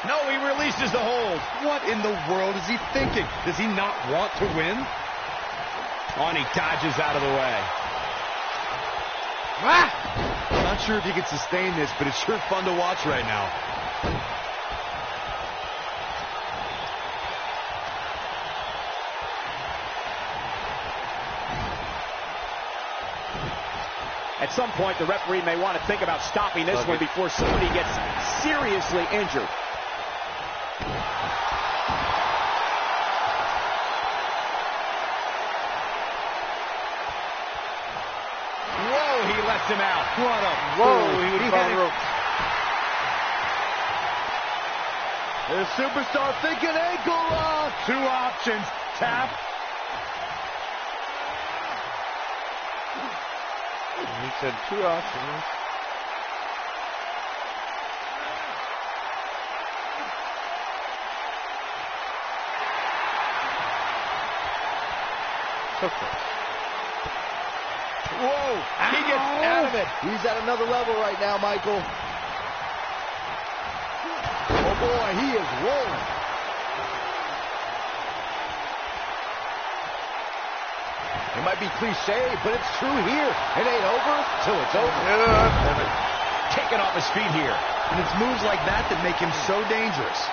No, he releases the hold. What in the world is he thinking? Does he not want to win? Oh, and he dodges out of the way. I'm not sure if he can sustain this, but it's sure fun to watch right now. At some point, the referee may want to think about stopping this one before somebody gets seriously injured. He lets him out. What a Whoa, he was on the rope. The superstar thinking ankle lock. 2 options. Tap. He said 2 options. So close. Whoa, he gets adamant. He's at another level right now, Michael. Oh, boy, he is rolling. It might be cliche, but it's true here. It ain't over till it's over. Taking off his feet here. And it's moves like that that make him so dangerous.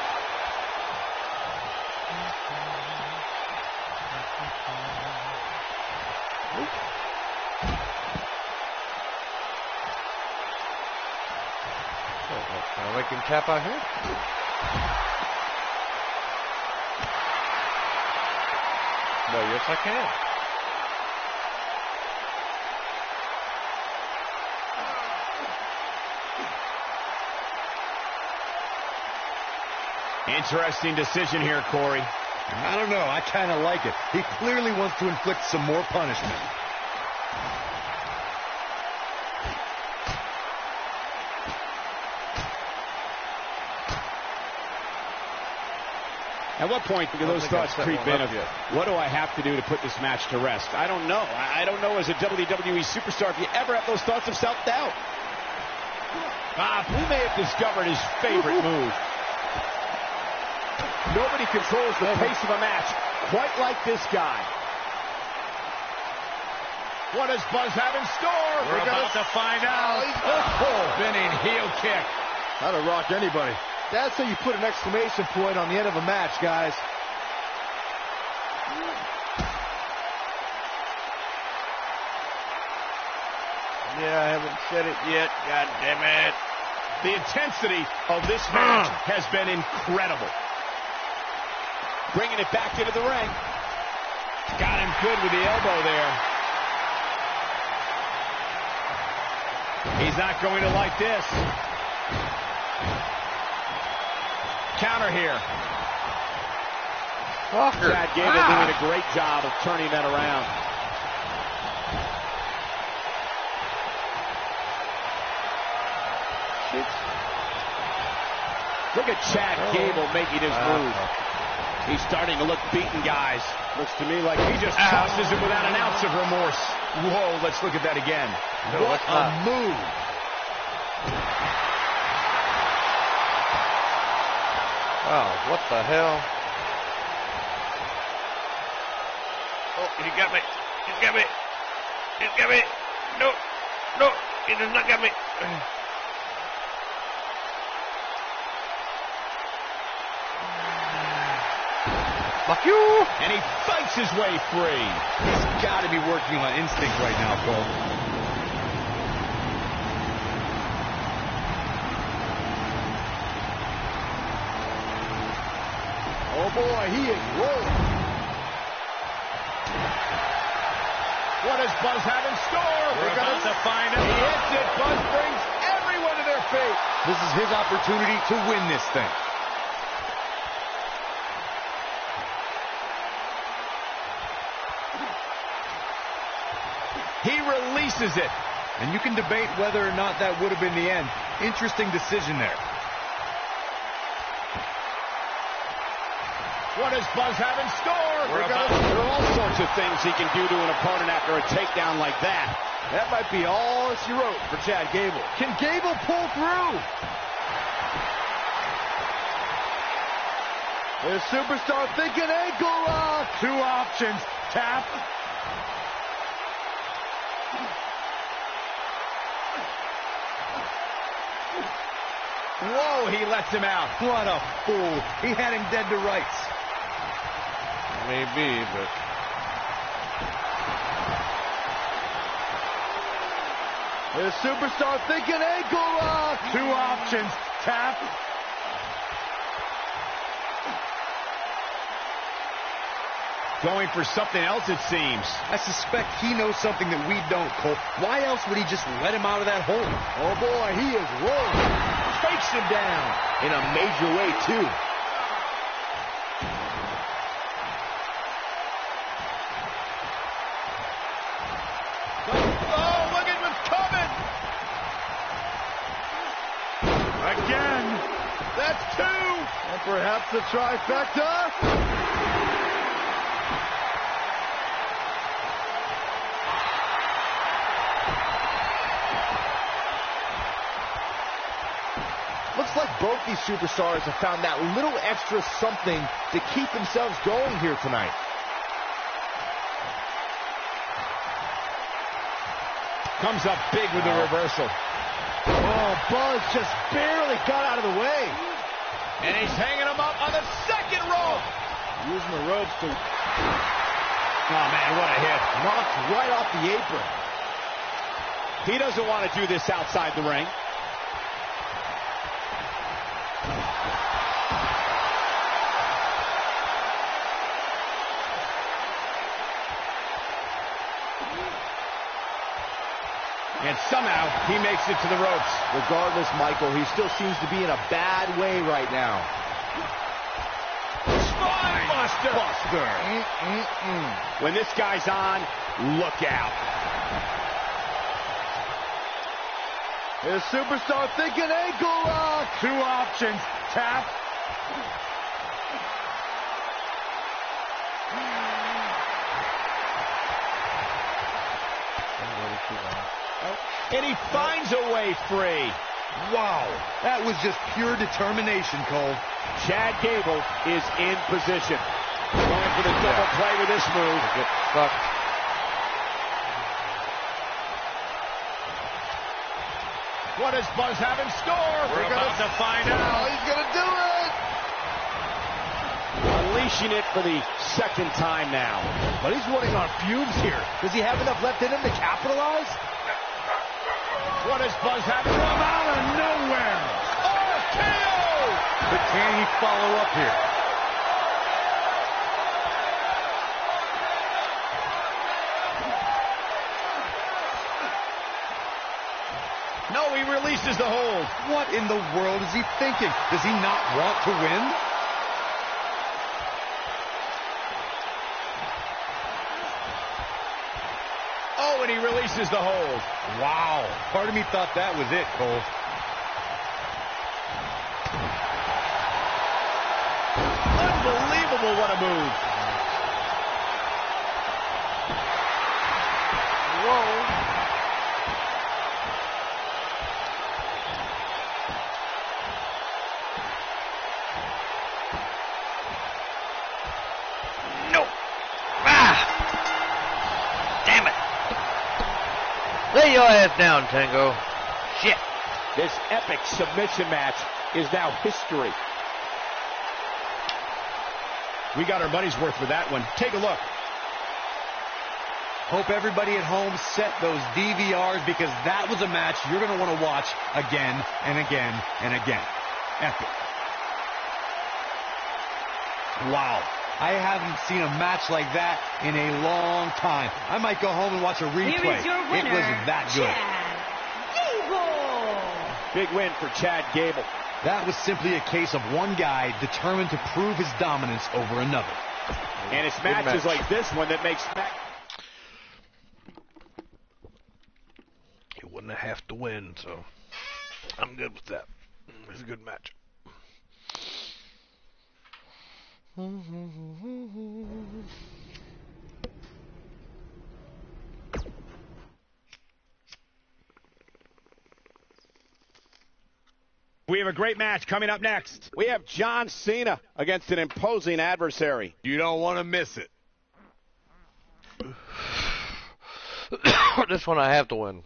I can tap out here. Well, yes, I can. Interesting decision here, Corey. I don't know. I kind of like it. He clearly wants to inflict some more punishment. At what point do those thoughts creep in of, what do I have to do to put this match to rest? I don't know. I don't know as a WWE superstar if you ever have those thoughts of self-doubt. We may have discovered his favorite move. Nobody controls the pace of a match quite like this guy. What does Buzz have in store? We're about to find out. Spinning heel kick. That'll rock anybody. That's how you put an exclamation point on the end of a match, guys. Yeah, I haven't said it yet. God damn it. The intensity of this match has been incredible. Bringing it back into the ring. Got him good with the elbow there. He's not going to like this. Counter here. Chad Gable doing a great job of turning that around. Look at Chad Gable making his move. He's starting to look beaten, guys. Looks to me like he just tosses it without an ounce of remorse. Whoa, let's look at that again. No, what a move. Wow, what the hell? Oh, he got me. He's got me. He's got me. No, no, he does not got me. Fuck you! And he fights his way free. He's got to be working on instinct right now, Cole. Oh boy, he is rolling. What does Buzz have in store? We're about to find out. He hits it. Buzz brings everyone to their feet. This is his opportunity to win this thing. He releases it. And you can debate whether or not that would have been the end. Interesting decision there. What does Buzz have in store? There are all sorts of things he can do to an opponent after a takedown like that. That might be all she wrote for Chad Gable. Can Gable pull through? The superstar thinking ankle lock. Two options. Tap. Whoa, he lets him out. What a fool. He had him dead to rights. Maybe, but... The superstar thinking ankle lock. Two options. Tap. Going for something else, it seems. I suspect he knows something that we don't, Cole. Why else would he just let him out of that hole? Oh, boy, he is rolling. Takes him down in a major way, too. Oh, look at what's coming. Again. That's two. And perhaps the trifecta. Looks like both these superstars have found that little extra something to keep themselves going here tonight. Comes up big with the reversal. Oh, Buzz just barely got out of the way. And he's hanging him up on the second rope. Using the ropes to... Oh, man, what a hit. Knocked right off the apron. He doesn't want to do this outside the ring. And somehow, he makes it to the ropes. Regardless, Michael, he still seems to be in a bad way right now. Spine buster. When this guy's on, look out. Here's Superstar thinking ankle lock. 2 options. Tap. And he finds a way free. Wow, that was just pure determination, Cole. Chad Gable is in position. Going for the double play with this move. Fuck. What does Buzz have in store? We're about to find out. Oh, he's going to do it. Unleashing it for the second time now. But he's running on fumes here. Does he have enough left in him to capitalize? What does Buzz have from out of nowhere? RKO! But can he follow up here? No, he releases the hold. What in the world is he thinking? Does he not want to win? Oh, and he releases the hold. Wow. Part of me thought that was it, Cole. Unbelievable, what a move. Whoa. Lay your ass down, Tango. Shit. This epic submission match is now history. We got our money's worth for that one. Take a look. Hope everybody at home set those DVRs because that was a match you're going to want to watch again and again and again. Epic. Wow. I haven't seen a match like that in a long time. I might go home and watch a replay. Here is your winner, it was that good. Chad Gable. Big win for Chad Gable. That was simply a case of one guy determined to prove his dominance over another. And it's matches like this one that makes Smack. He wouldn't have to win, so I'm good with that. It's a good match. We have a great match coming up next. We have John Cena against an imposing adversary. You don't want to miss it. This one I have to win.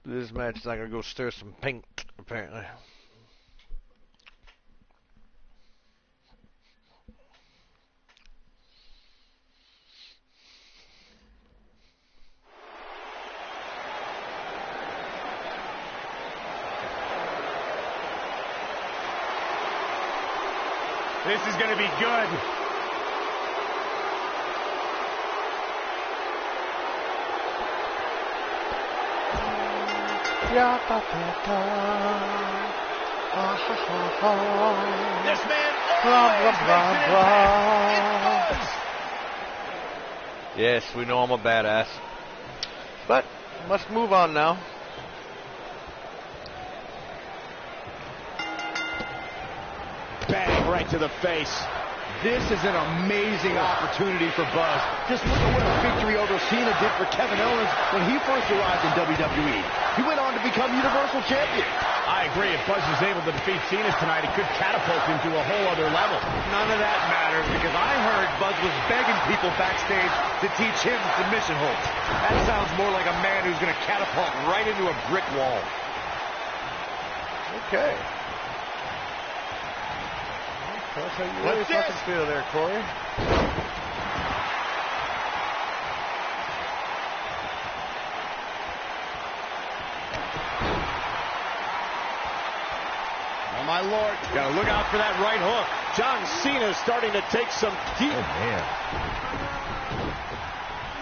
This match is not going to go stir some paint, apparently. This is going to be good. This man always makes an impact. It's Buzz. Yes, we know I'm a badass. But, must move on now. Bang right to the face. This is an amazing opportunity for Buzz. Just look at what a victory over Cena did for Kevin Owens when he first arrived in WWE. He went on to become Universal Champion. I agree. If Buzz is able to defeat Cena tonight, it could catapult him to a whole other level. None of that matters because I heard Buzz was begging people backstage to teach him submission holds. That sounds more like a man who's going to catapult right into a brick wall. Okay. That's how you really fucking feel there, Corey. On my my Lord. Gotta look out for that right hook. John Cena starting to take some deep. Oh, man.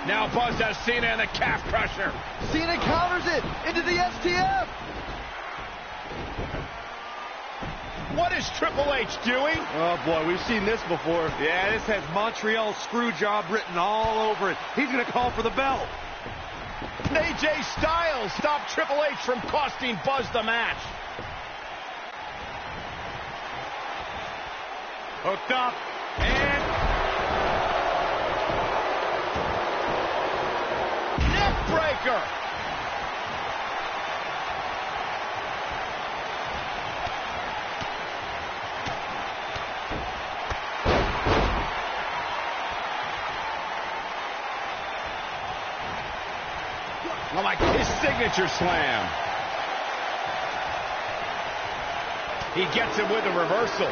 Now Buzz has Cena in the calf crusher. Cena counters it into the STF. What is Triple H doing? Oh, boy, we've seen this before. Yeah, this has Montreal Screwjob written all over it. He's going to call for the bell. AJ Styles stopped Triple H from costing Buzz the match. Hooked up. And... neck breaker. Oh my, his signature slam. He gets it with a reversal.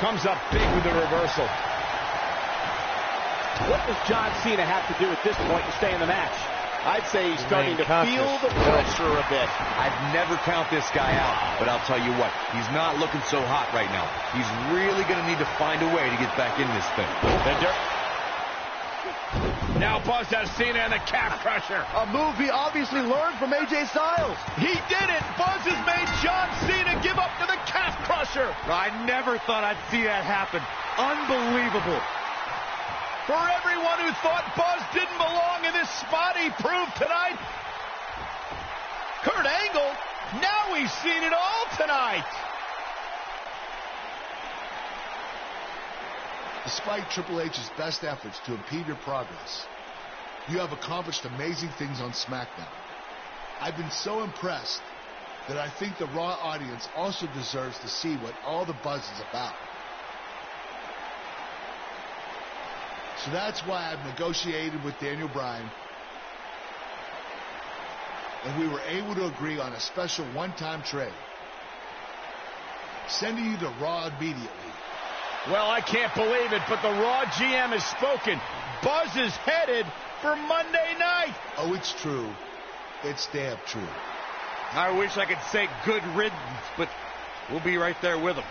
Comes up big with the reversal. What does John Cena have to do at this point to stay in the match? I'd say he's starting to conscious. feel the pressure a bit. I'd never count this guy out, but I'll tell you what, he's not looking so hot right now. He's really going to need to find a way to get back in this thing. Now Buzz has Cena in the calf crusher. A move he obviously learned from AJ Styles. He did it. Buzz has made John Cena give up to the calf crusher. I never thought I'd see that happen. Unbelievable. For everyone who thought Buzz didn't belong in this spot, he proved tonight. Kurt Angle, now he's seen it all tonight. Despite Triple H's best efforts to impede your progress, you have accomplished amazing things on SmackDown. I've been so impressed that I think the Raw audience also deserves to see what all the buzz is about. So that's why I've negotiated with Daniel Bryan, and we were able to agree on a special one-time trade, sending you to Raw immediately. Well, I can't believe it, but the Raw GM has spoken. Buzz is headed for Monday night. Oh, it's true. It's damn true. I wish I could say good riddance, but we'll be right there with him.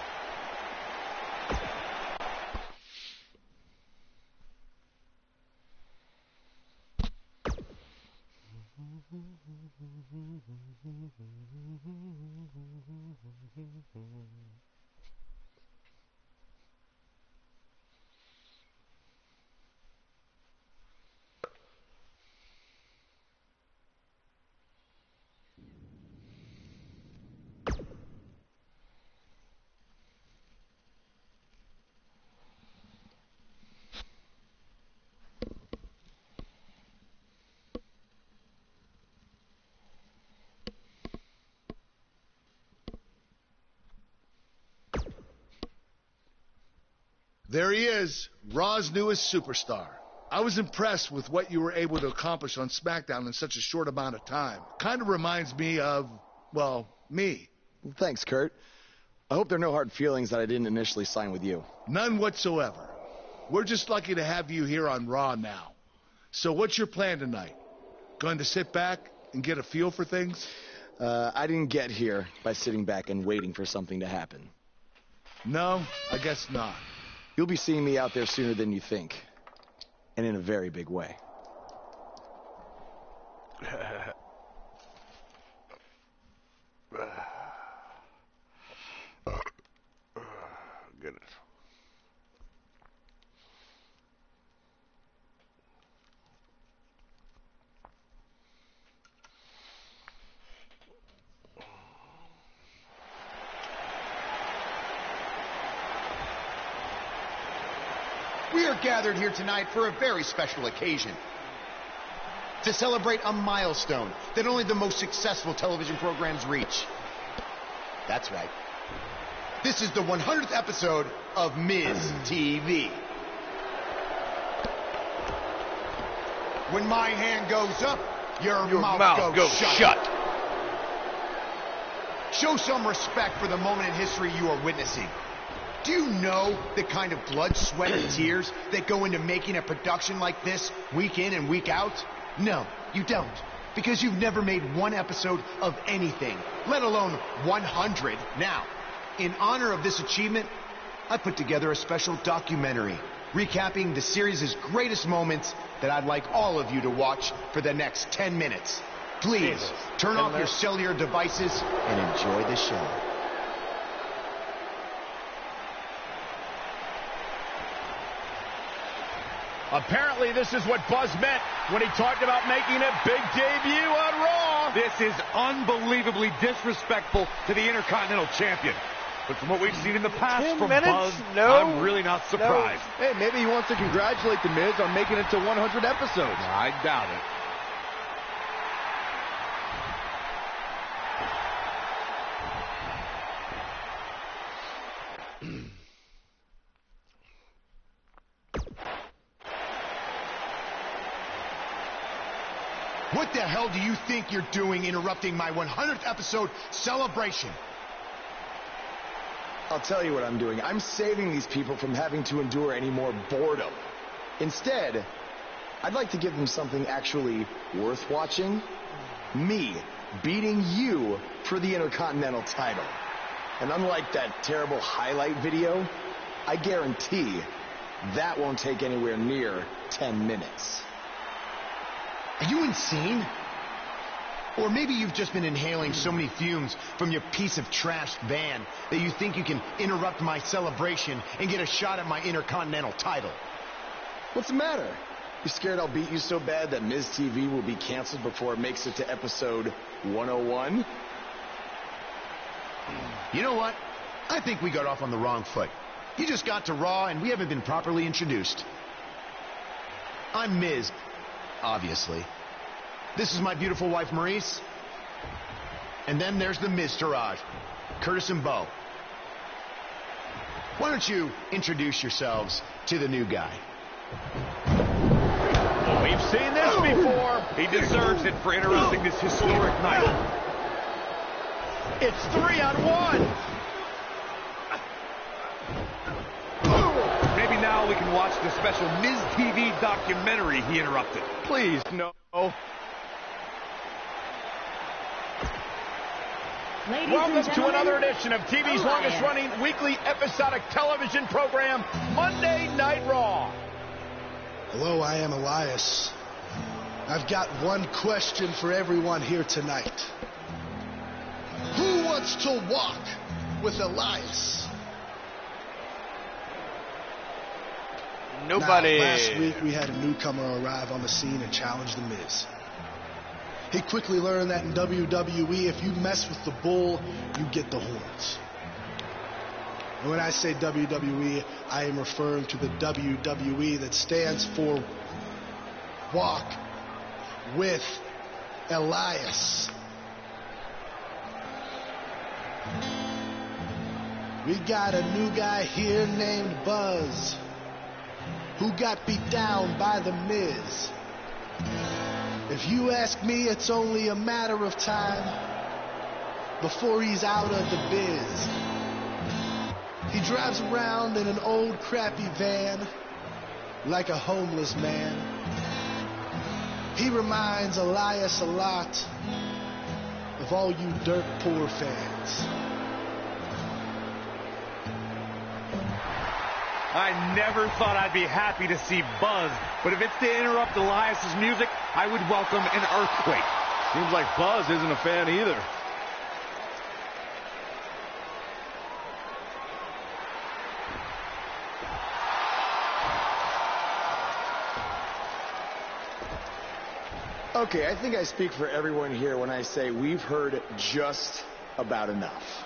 There he is, Raw's newest superstar. I was impressed with what you were able to accomplish on SmackDown in such a short amount of time. Kind of reminds me of, well, me. Well, thanks, Kurt. I hope there are no hard feelings that I didn't initially sign with you. None whatsoever. We're just lucky to have you here on Raw now. So what's your plan tonight? Going to sit back and get a feel for things? I didn't get here by sitting back and waiting for something to happen. No, I guess not. You'll be seeing me out there sooner than you think. And in a very big way. Goodness. We are gathered here tonight for a very special occasion. To celebrate a milestone that only the most successful television programs reach. That's right. This is the 100th episode of Miz TV. When my hand goes up, your mouth goes shut. Show some respect for the moment in history you are witnessing. Do you know the kind of blood, sweat, and tears that go into making a production like this week in and week out? No, you don't. because you've never made one episode of anything, let alone 100. Now, in honor of this achievement, I put together a special documentary recapping the series' greatest moments that I'd like all of you to watch for the next 10 minutes. Please, turn off your cellular devices and enjoy the show. Apparently, this is what Buzz meant when he talked about making a big debut on Raw. This is unbelievably disrespectful to the Intercontinental Champion. But from what we've seen in the past from Buzz, I'm really not surprised. Hey, maybe he wants to congratulate The Miz on making it to 100 episodes. I doubt it. What the hell do you think you're doing interrupting my 100th episode celebration? I'll tell you what I'm doing. I'm saving these people from having to endure any more boredom. Instead, I'd like to give them something actually worth watching. Me beating you for the Intercontinental title. And unlike that terrible highlight video, I guarantee that won't take anywhere near 10 minutes. Are you insane? Or maybe you've just been inhaling so many fumes from your piece of trash van that you think you can interrupt my celebration and get a shot at my Intercontinental title. What's the matter? You scared I'll beat you so bad that Miz TV will be canceled before it makes it to episode 101? You know what? I think we got off on the wrong foot. You just got to Raw and we haven't been properly introduced. I'm Miz, obviously. This is my beautiful wife, Maurice. And then there's the Miztourage, Curtis and Bo. Why don't you introduce yourselves to the new guy? Well, we've seen this before. He deserves it for interrupting this historic night. It's 3-on-1. Maybe now we can watch the special Miz TV documentary he interrupted. Please, no. Welcome to another edition of TV's longest-running weekly episodic television program, Monday Night Raw. Hello, I am Elias. I've got one question for everyone here tonight. Who wants to walk with Elias? Nobody. Now, last week we had a newcomer arrive on the scene and challenge The Miz. He quickly learned that in WWE, if you mess with the bull, you get the horns. And when I say WWE, I am referring to the WWE that stands for Walk with Elias. We got a new guy here named Buzz, who got beat down by The Miz. If you ask me, it's only a matter of time before he's out of the biz. He drives around in an old crappy van like a homeless man. He reminds Elias a lot of all you dirt poor fans. I never thought I'd be happy to see Buzz, but if it's to interrupt Elias's music, I would welcome an earthquake. Seems like Buzz isn't a fan either. Okay, I think I speak for everyone here when I say we've heard just about enough.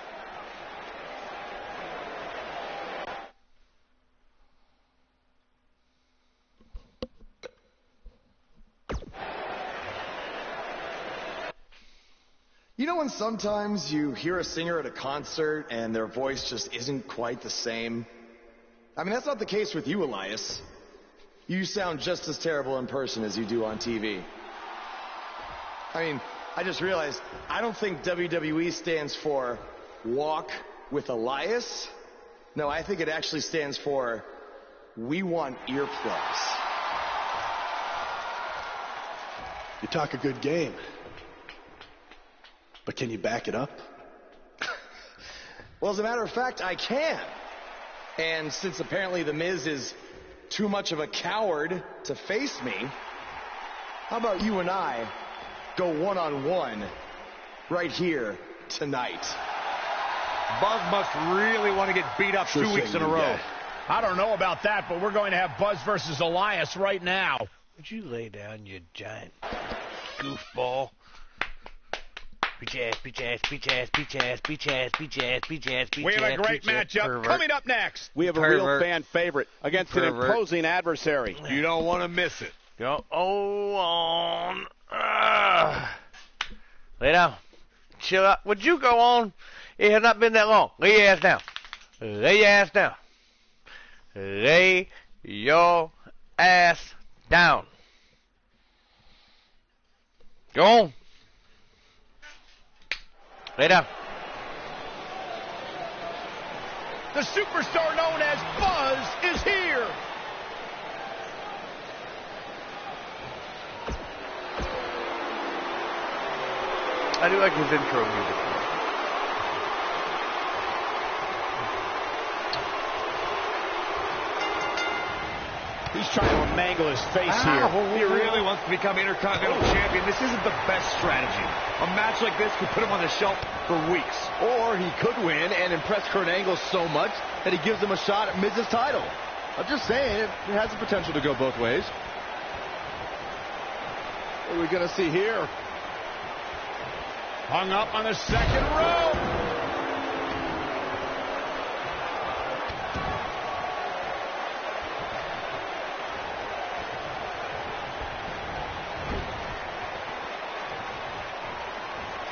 You know when sometimes you hear a singer at a concert and their voice just isn't quite the same? I mean, that's not the case with you, Elias. You sound just as terrible in person as you do on TV. I mean, I just realized, I don't think WWE stands for Walk with Elias. No, I think it actually stands for We Want Earplugs. You talk a good game. But can you back it up? Well, as a matter of fact, I can. And since apparently The Miz is too much of a coward to face me, how about you and I go one-on-one right here tonight? Buzz must really want to get beat up 2 weeks in a row. I don't know about that, but we're going to have Buzz versus Elias right now. Would you lay down, you giant goofball? Beach ass, beach ass, beach ass, beach ass, beach ass, beach ass, beach ass, beach ass. We have a great matchup coming up next. We have a real fan favorite against an imposing adversary. You don't want to miss it. Go on. Lay down. Chill out. Would you go on? It has not been that long. Lay your ass down. Lay your ass down. Lay your ass down. Go on. Lay down. The superstar known as Buzz is here. I do like his intro music. He's trying to mangle his face here. He really wants to become Intercontinental Champion. This isn't the best strategy. A match like this could put him on the shelf for weeks. Or he could win and impress Kurt Angle so much that he gives him a shot at Miz's title. I'm just saying, it has the potential to go both ways. What are we going to see here? Hung up on the second rope.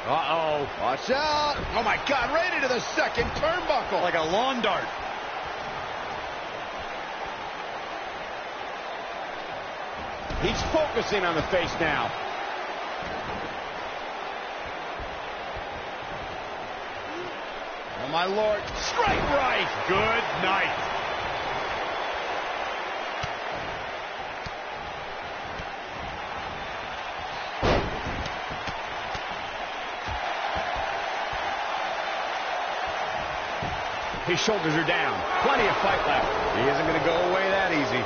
Uh-oh. Watch out. Oh, my God, right into the second turnbuckle. Like a lawn dart. He's focusing on the face now. Oh, my Lord. Straight right. Good night. His shoulders are down. Plenty of fight left. He isn't going to go away that easy.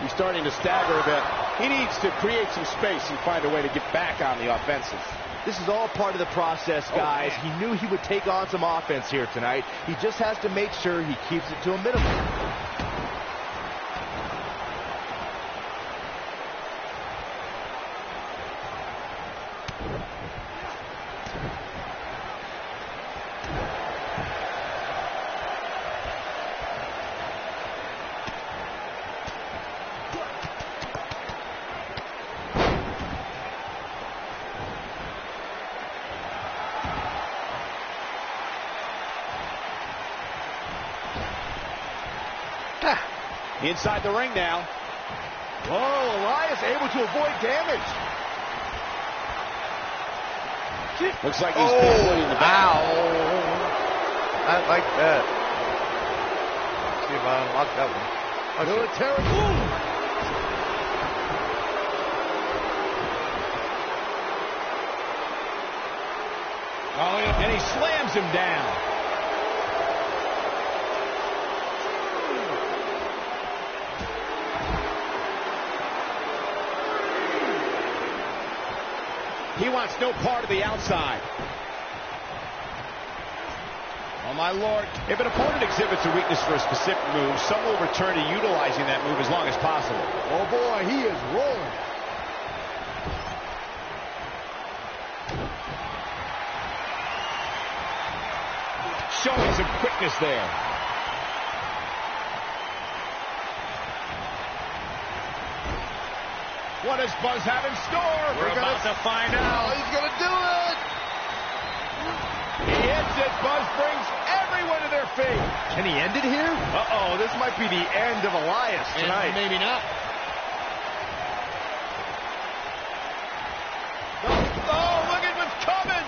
He's starting to stagger a bit. He needs to create some space and find a way to get back on the offensive. This is all part of the process, guys. He knew he would take on some offense here tonight. He just has to make sure he keeps it to a minimum. Inside the ring now. Whoa, Elias able to avoid damage. Looks like he's definitely in the back. Ow. I like that. Let's see if I unlock that one. Military move. Oh, and he slams him down. He wants no part of the outside. Oh, my Lord. If an opponent exhibits a weakness for a specific move, some will return to utilizing that move as long as possible. Oh, boy, he is rolling. Showing some quickness there. What does Buzz have in store? We're about to find out. Oh, he's going to do it. fate. Can he end it here? Uh-oh, this might be the end of Elias tonight. And maybe not. Oh, look at what's coming!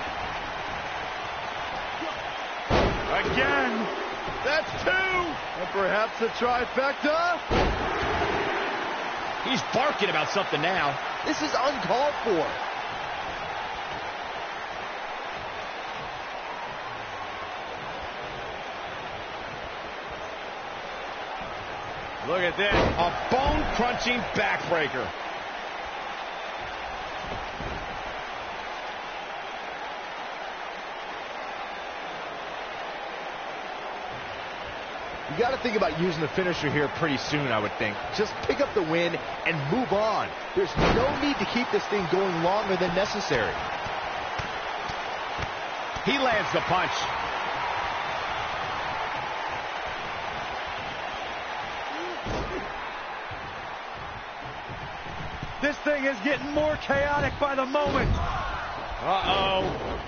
Again! That's 2! And perhaps a trifecta? He's barking about something now. This is uncalled for. Look at this. A bone-crunching backbreaker. You got to think about using the finisher here pretty soon, I would think. Just pick up the win and move on. There's no need to keep this thing going longer than necessary. He lands the punch. This thing is getting more chaotic by the moment. Uh-oh.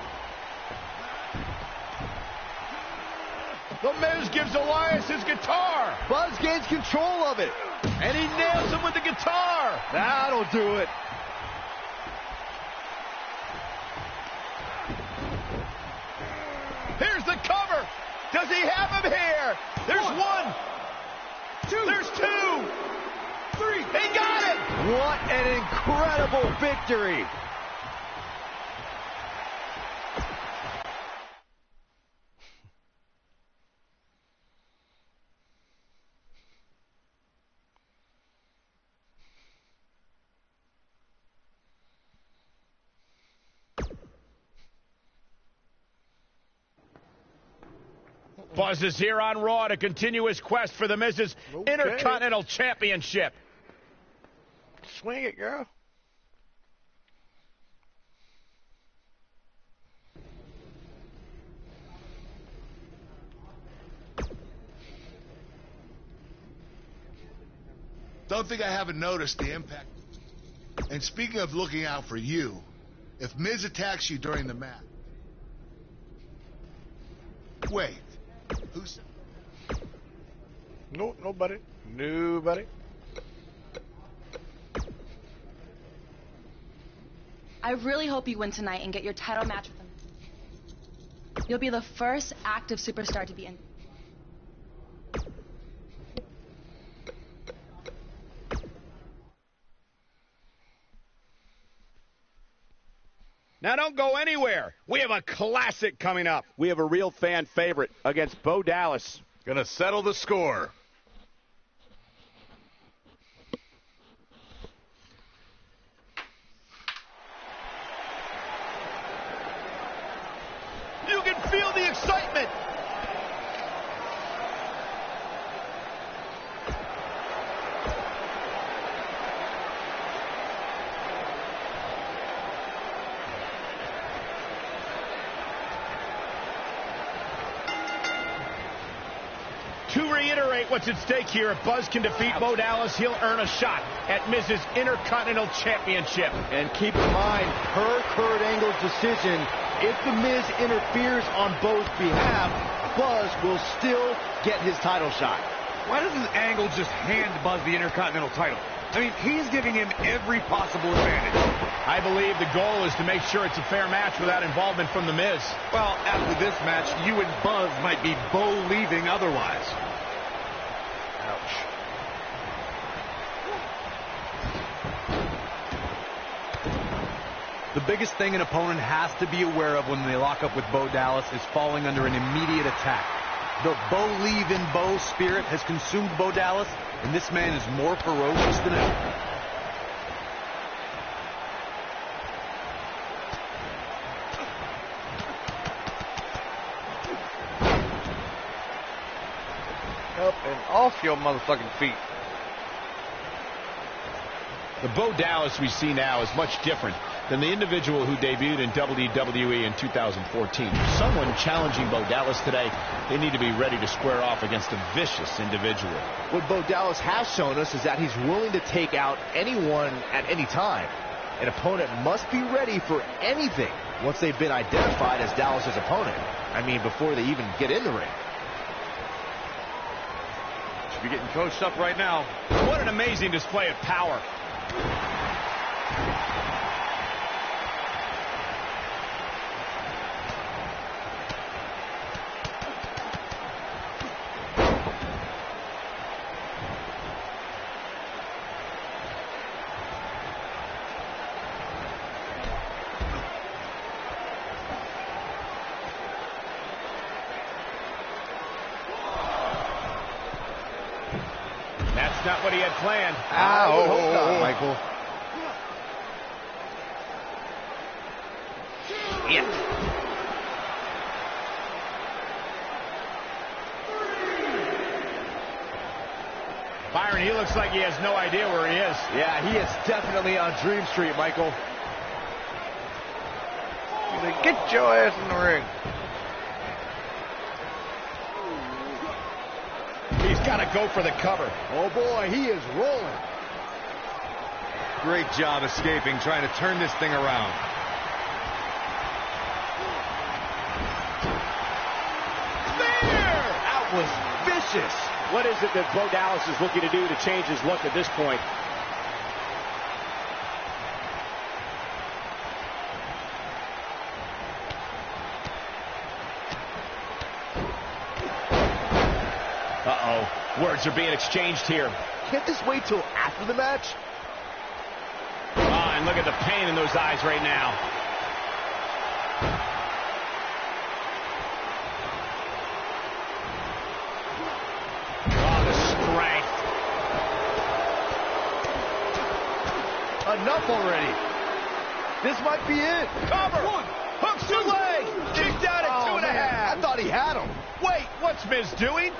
The Miz gives Elias his guitar. Buzz gains control of it. And he nails him with the guitar. That'll do it. Here's the cover. Does he have him here? There's 1. 2. There's 2. 3. He got it. What an incredible victory. Buzz is here on Raw to continue his quest for the Miz's Intercontinental Championship. Swing it, girl. Don't think I haven't noticed the impact. And speaking of looking out for you, if Miz attacks you during the match... Wait. Who's... No, nobody. Nobody. I really hope you win tonight and get your title match with him. You'll be the first active superstar to be in. Now don't go anywhere. We have a classic coming up. We have a real fan favorite against Bo Dallas. Gonna settle the score. You can feel the excitement. To reiterate what's at stake here, if Buzz can defeat Bo Dallas, he'll earn a shot at Miz's Intercontinental Championship. And keep in mind, per Kurt Angle's decision, if The Miz interferes on Bo's behalf, Buzz will still get his title shot. Why doesn't Angle just hand Buzz the Intercontinental title? I mean, he's giving him every possible advantage. I believe the goal is to make sure it's a fair match without involvement from The Miz. Well, after this match, you and Buzz might be Bo leaving otherwise. Ouch. The biggest thing an opponent has to be aware of when they lock up with Bo Dallas is falling under an immediate attack. The Bo leave in Bo spirit has consumed Bo Dallas, and this man is more ferocious than ever. Up and off your motherfucking feet. The Bo Dallas we see now is much different than the individual who debuted in WWE in 2014. Someone challenging Bo Dallas today, they need to be ready to square off against a vicious individual. What Bo Dallas has shown us is that he's willing to take out anyone at any time. An opponent must be ready for anything once they've been identified as Dallas's opponent. I mean, before they even get in the ring. Should be getting coached up right now. What an amazing display of power. That's not what he had planned. Ow, Michael. Byron, he looks like he has no idea where he is. Yeah, he is definitely on Dream Street, Michael. Get your ass in the ring. He's got to go for the cover. Oh, boy, he is rolling. Great job escaping, trying to turn this thing around. There! That was vicious. What is it that Bo Dallas is looking to do to change his look at this point? Uh-oh. Words are being exchanged here. Can't this wait till after the match? And look at the pain in those eyes right now. Oh, the strength. Enough already. This might be it. Cover. One. Hooks the leg. Kicked out at 2.5. I thought he had him. Wait, what's Miz doing?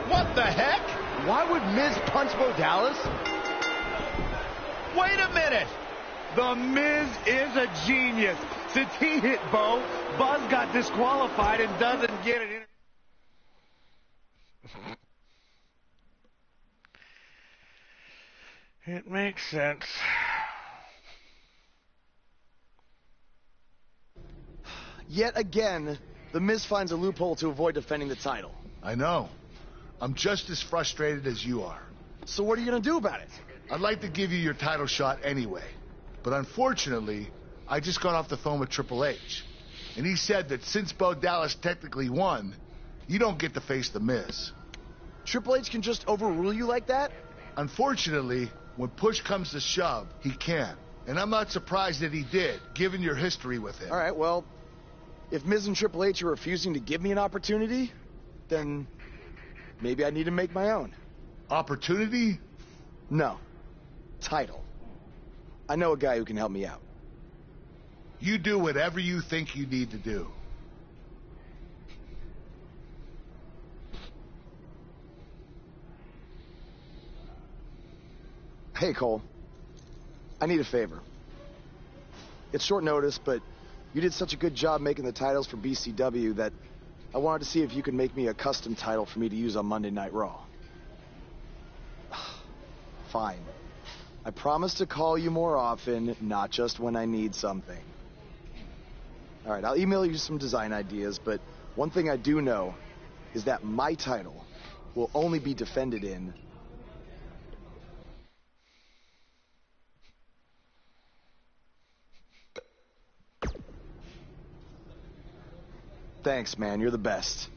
What the heck? Why would Miz punch Bo Dallas? Wait a minute. The Miz is a genius. Since he hit Bo, Buzz got disqualified and doesn't get it. It makes sense. Yet again, The Miz finds a loophole to avoid defending the title. I know. I'm just as frustrated as you are. So what are you going to do about it? I'd like to give you your title shot anyway. But unfortunately, I just got off the phone with Triple H. And he said that since Bo Dallas technically won, you don't get to face The Miz. Triple H can just overrule you like that? Unfortunately, when push comes to shove, he can. And I'm not surprised that he did, given your history with him. All right, well, if Miz and Triple H are refusing to give me an opportunity, then maybe I need to make my own. Opportunity? No. Title. I know a guy who can help me out. You do whatever you think you need to do. Hey, Cole. I need a favor. It's short notice, but you did such a good job making the titles for BCW that I wanted to see if you could make me a custom title for me to use on Monday Night Raw. Fine. I promise to call you more often, not just when I need something. All right, I'll email you some design ideas, but one thing I do know is that my title will only be defended in Thanks, man. You're the best.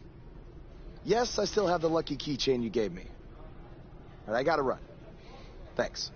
Yes, I still have the lucky keychain you gave me. All right, I gotta run. Thanks.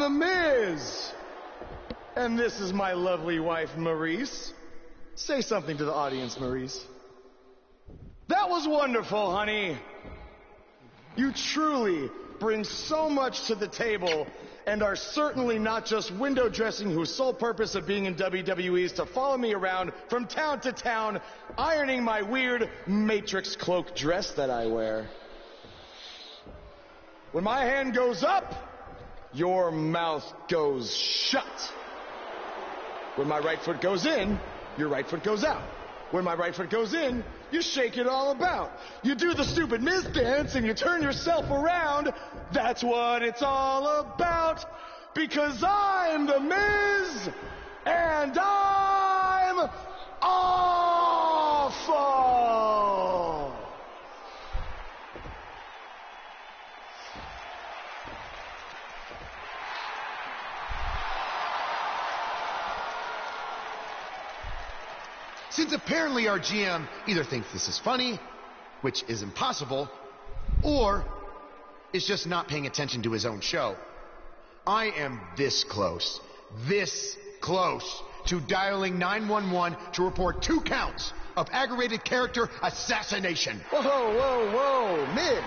The Miz. And this is my lovely wife, Maurice. Say something to the audience, Maurice. That was wonderful, honey. You truly bring so much to the table and are certainly not just window dressing whose sole purpose of being in WWE is to follow me around from town to town, ironing my weird Matrix cloak dress that I wear. When my hand goes up, your mouth goes shut. When my right foot goes in, your right foot goes out. When my right foot goes in, you shake it all about. You do the stupid Miz dance and you turn yourself around. That's what it's all about. Because I'm the Miz and I'm awful. Since apparently our GM either thinks this is funny, which is impossible, or is just not paying attention to his own show, I am this close to dialing 911 to report 2 counts of aggravated character assassination. Whoa, Miz.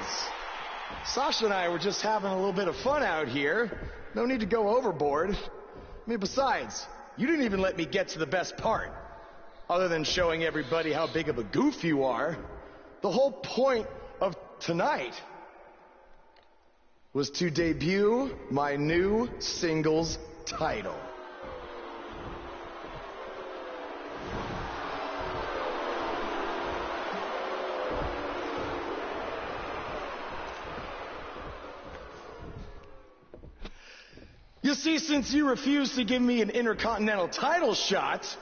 Sasha and I were just having a little bit of fun out here. No need to go overboard. I mean, besides, you didn't even let me get to the best part. Other than showing everybody how big of a goof you are, the whole point of tonight was to debut my new singles title. You see, since you refused to give me an Intercontinental title shot,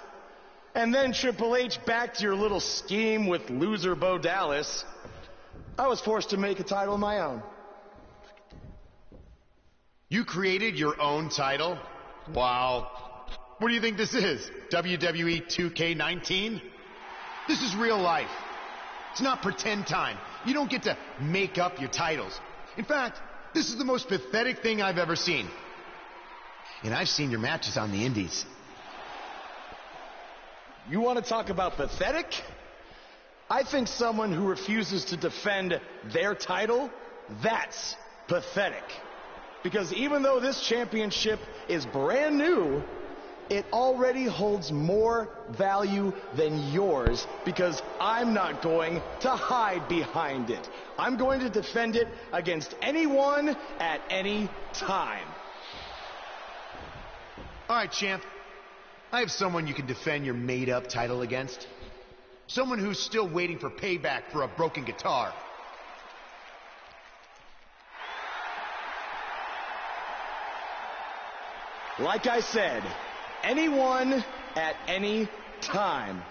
and then Triple H backed your little scheme with loser Bo Dallas, I was forced to make a title of my own. You created your own title? Wow. What do you think this is? WWE 2K19? This is real life. It's not pretend time. You don't get to make up your titles. In fact, this is the most pathetic thing I've ever seen. And I've seen your matches on the indies. You want to talk about pathetic? I think someone who refuses to defend their title, that's pathetic. Because even though this championship is brand new, it already holds more value than yours because I'm not going to hide behind it. I'm going to defend it against anyone at any time. All right, champ. I have someone you can defend your made-up title against. Someone who's still waiting for payback for a broken guitar. Like I said, anyone at any time.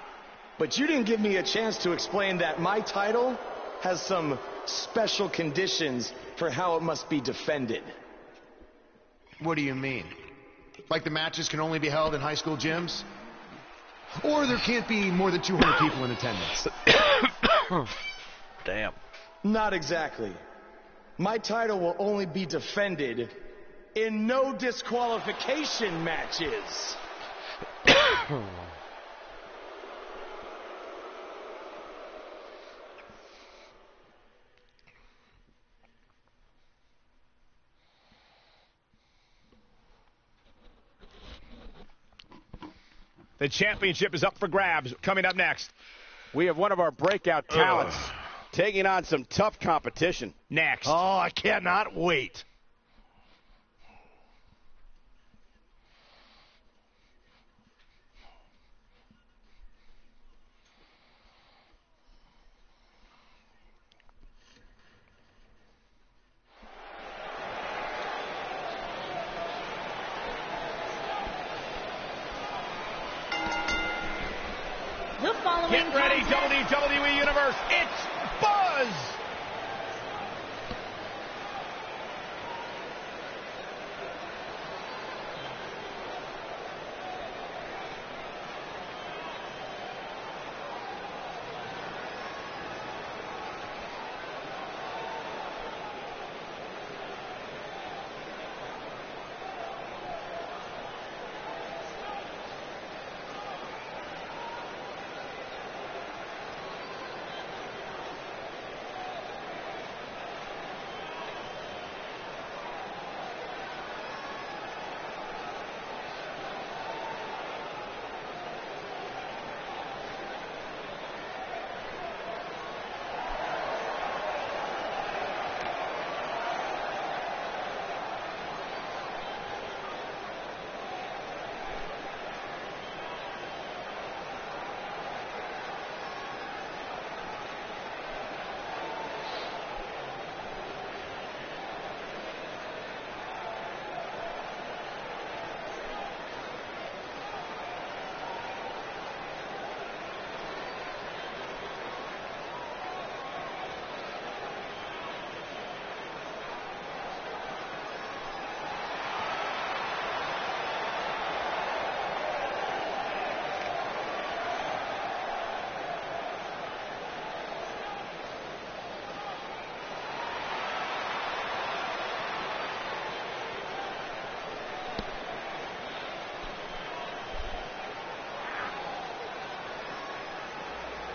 But you didn't give me a chance to explain that my title has some special conditions for how it must be defended. What do you mean? Like the matches can only be held in high school gyms? Or there can't be more than 200 people in attendance? Damn. Not exactly. My title will only be defended in no disqualification matches. The championship is up for grabs. Coming up next, we have one of our breakout talents taking on some tough competition. Next. Oh, I cannot wait. Get ready, WWE Universe. It's Buzz.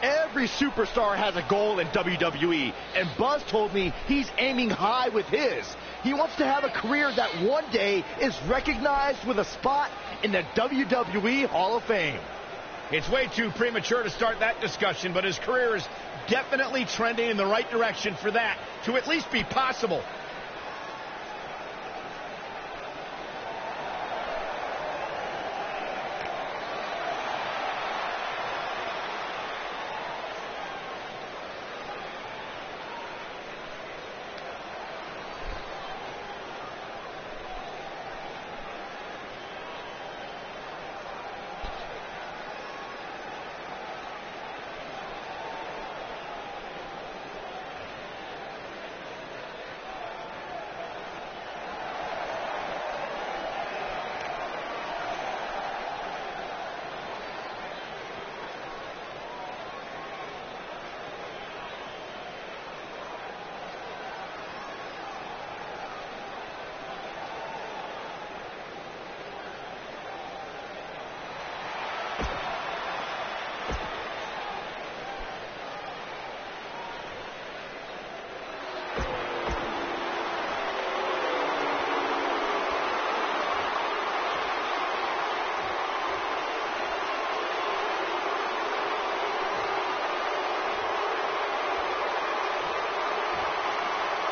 Every superstar has a goal in WWE, and Buzz told me he's aiming high with his. He wants to have a career that one day is recognized with a spot in the WWE Hall of Fame. It's way too premature to start that discussion, but his career is definitely trending in the right direction for that to at least be possible.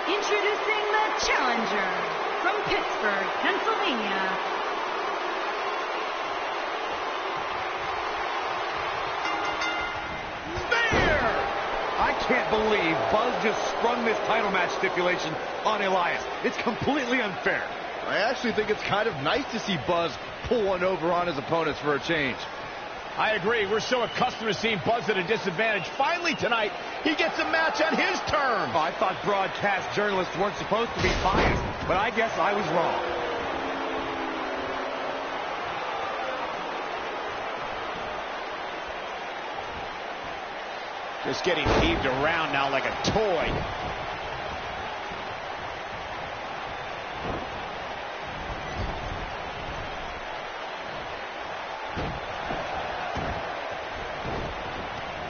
Introducing the challenger from Pittsburgh, Pennsylvania. I can't believe Buzz just sprung this title match stipulation on Elias. It's completely unfair. I actually think it's kind of nice to see Buzz pull one over on his opponents for a change. I agree. We're so accustomed to seeing Buzz at a disadvantage. Finally tonight, he gets a match on his terms. Oh, I thought broadcast journalists weren't supposed to be biased, but I guess I was wrong. Just getting heaved around now like a toy.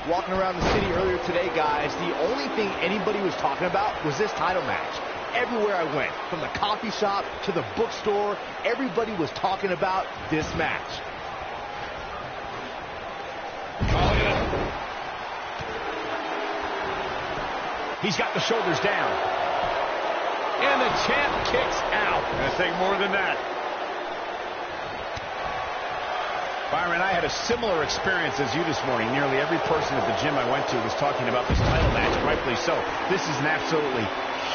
Walking around the city earlier today, guys, the only thing anybody was talking about was this title match. Everywhere I went, from the coffee shop to the bookstore, everybody was talking about this match. He's got the shoulders down. And the champ kicks out. Gonna take more than that. Byron, I had a similar experience as you this morning. Nearly every person at the gym I went to was talking about this title match, rightfully so. This is an absolutely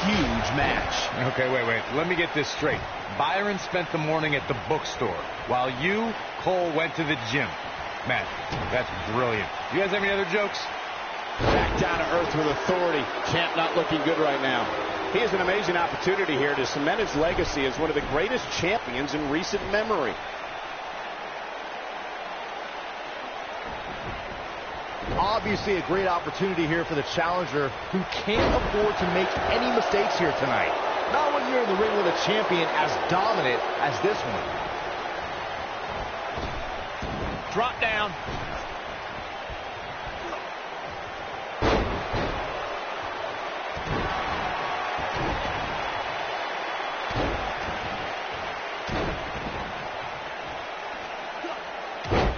huge match. Okay, wait. Let me get this straight. Byron spent the morning at the bookstore, while you, Cole, went to the gym. Man, that's brilliant. You guys have any other jokes? Back down to earth with authority. Champ not looking good right now. He has an amazing opportunity here to cement his legacy as one of the greatest champions in recent memory. Obviously a great opportunity here for the challenger, who can't afford to make any mistakes here tonight. Not when you're in the ring with a champion as dominant as this one. Drop down.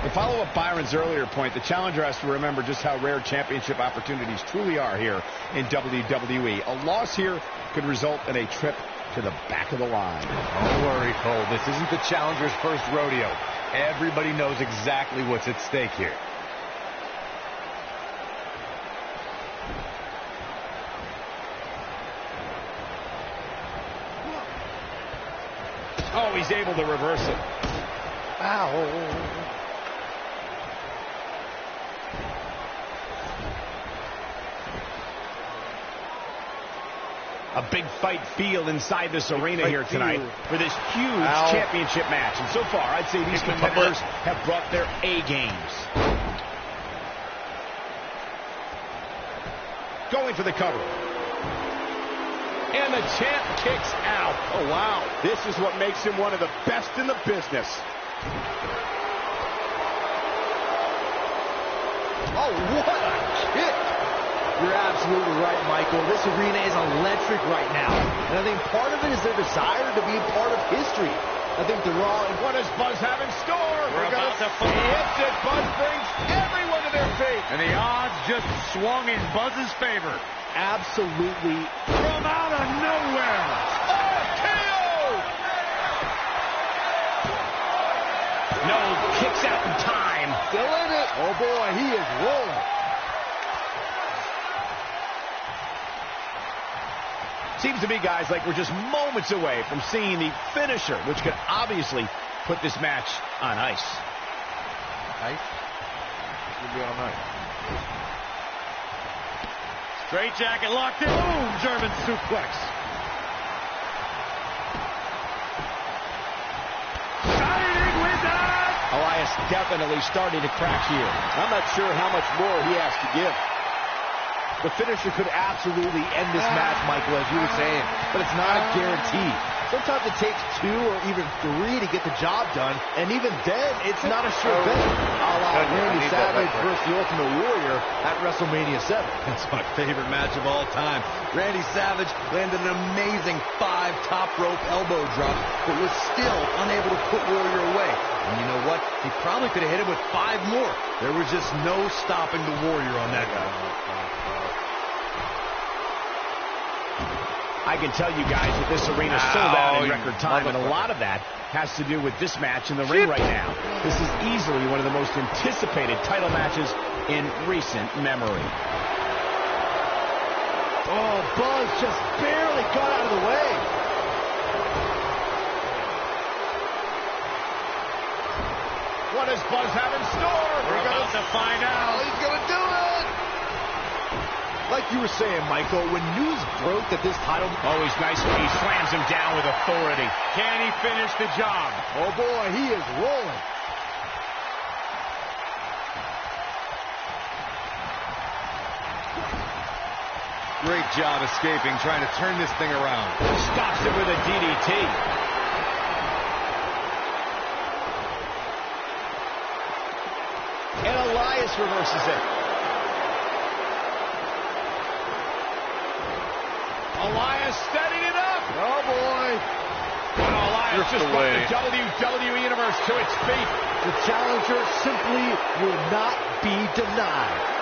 To follow up Byron's earlier point, the challenger has to remember just how rare championship opportunities truly are here in WWE. A loss here could result in a trip to the back of the line. Don't worry, Cole. This isn't the challenger's first rodeo. Everybody knows exactly what's at stake here. Oh, he's able to reverse it. Ow. A big fight feel inside this arena here tonight for this huge championship match. And so far, I'd say these competitors have brought their A games. Going for the cover. And the champ kicks out. Oh, wow. This is what makes him one of the best in the business. Oh, what a kick! You're absolutely right, Michael. This arena is electric right now. And I think part of it is their desire to be a part of history. I think the Raw... What does Buzz have in store? We're about to fight. He hits it. Buzz brings everyone to their feet. And the odds just swung in Buzz's favor. Absolutely. From out of nowhere. RKO! No, kicks out in time. Still in it. Oh, boy, he is rolling. Seems to me, guys, like we're just moments away from seeing the finisher, which could obviously put this match on ice. Ice? Should be on ice. Straight jacket locked in. Boom! German suplex. Shining with that! Elias definitely starting to crack here. I'm not sure how much more he has to give. The finisher could absolutely end this match, Michael, as you were saying, but it's not a guarantee. Sometimes it takes 2 or even 3 to get the job done, and even then, it's not a sure bet. A la Randy Savage versus the Ultimate Warrior at WrestleMania 7. That's my favorite match of all time. Randy Savage landed an amazing 5 top rope elbow drop, but was still unable to put Warrior away. And you know what? He probably could have hit him with 5 more. There was just no stopping the Warrior on that guy. I can tell you guys that this arena sold out in record time, and a lot of that has to do with this match in the ring right now. This is easily one of the most anticipated title matches in recent memory. Oh, Buzz just barely got out of the way. What does Buzz have in store? We're about to find out. He's going to do it. Like you were saying, Michael, when news broke that this title... Always nice when he slams him down with authority. Can he finish the job? Oh, boy, he is rolling. Great job escaping, trying to turn this thing around. Stops it with a DDT. And Elias reverses it. Elias steadying it up. Oh, boy. Well, Elias just brought the WWE Universe to its feet. The challenger simply will not be denied.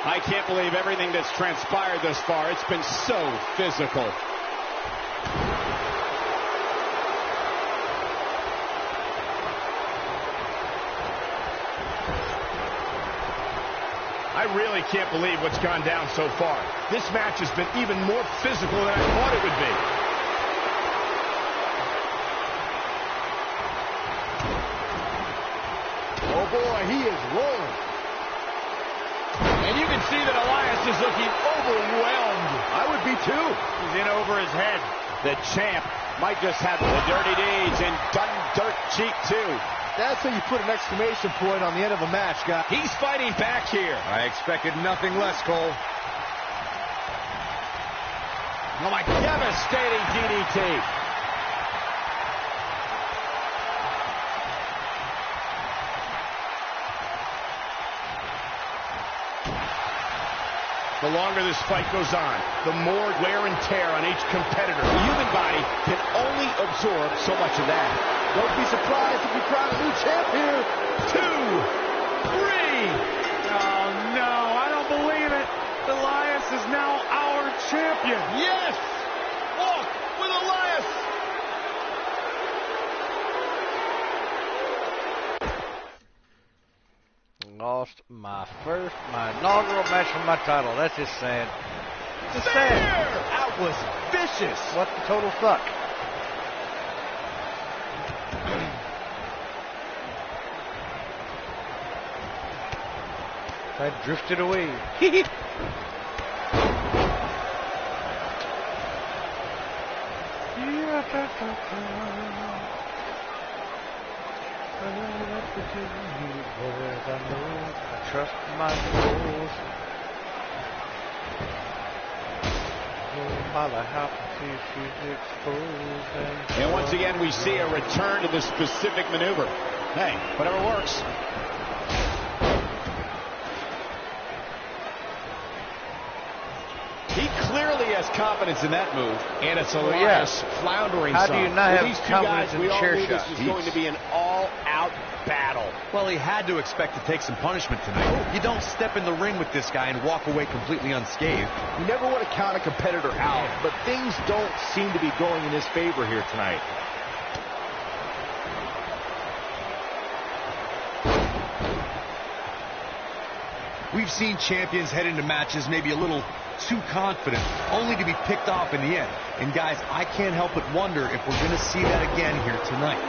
I can't believe everything that's transpired thus far. It's been so physical. I really can't believe what's gone down so far. This match has been even more physical than I thought it would be. Oh, boy, he is rolling. And you can see that Elias is looking overwhelmed. I would be too. He's in over his head. The champ might just have the dirty deeds and done dirt cheap too. That's how you put an exclamation point on the end of a match, guy. He's fighting back here. I expected nothing less, Cole. Oh, my devastating DDT. The longer this fight goes on, the more wear and tear on each competitor. The human body can only absorb so much of that. Don't be surprised if we crown a new champ here. 2, 3. Oh, no, I don't believe it. Elias is now our champion. Yes! Walk with Elias! Lost my inaugural match for my title. That's just sad. Just sad. That was vicious. What the total fuck? I drifted away. I trust my goals. And once again, we see a return to this specific maneuver. Hey, whatever works. He clearly has confidence in that move. And it's Elias floundering some. How do you not have these two confidence guys, in we all chair knew this shot? was going to be an all-out battle. Well, he had to expect to take some punishment tonight. You don't step in the ring with this guy and walk away completely unscathed. You never want to count a competitor out, but things don't seem to be going in his favor here tonight. We've seen champions head into matches maybe a little too confident, only to be picked off in the end. And guys, I can't help but wonder if we're going to see that again here tonight.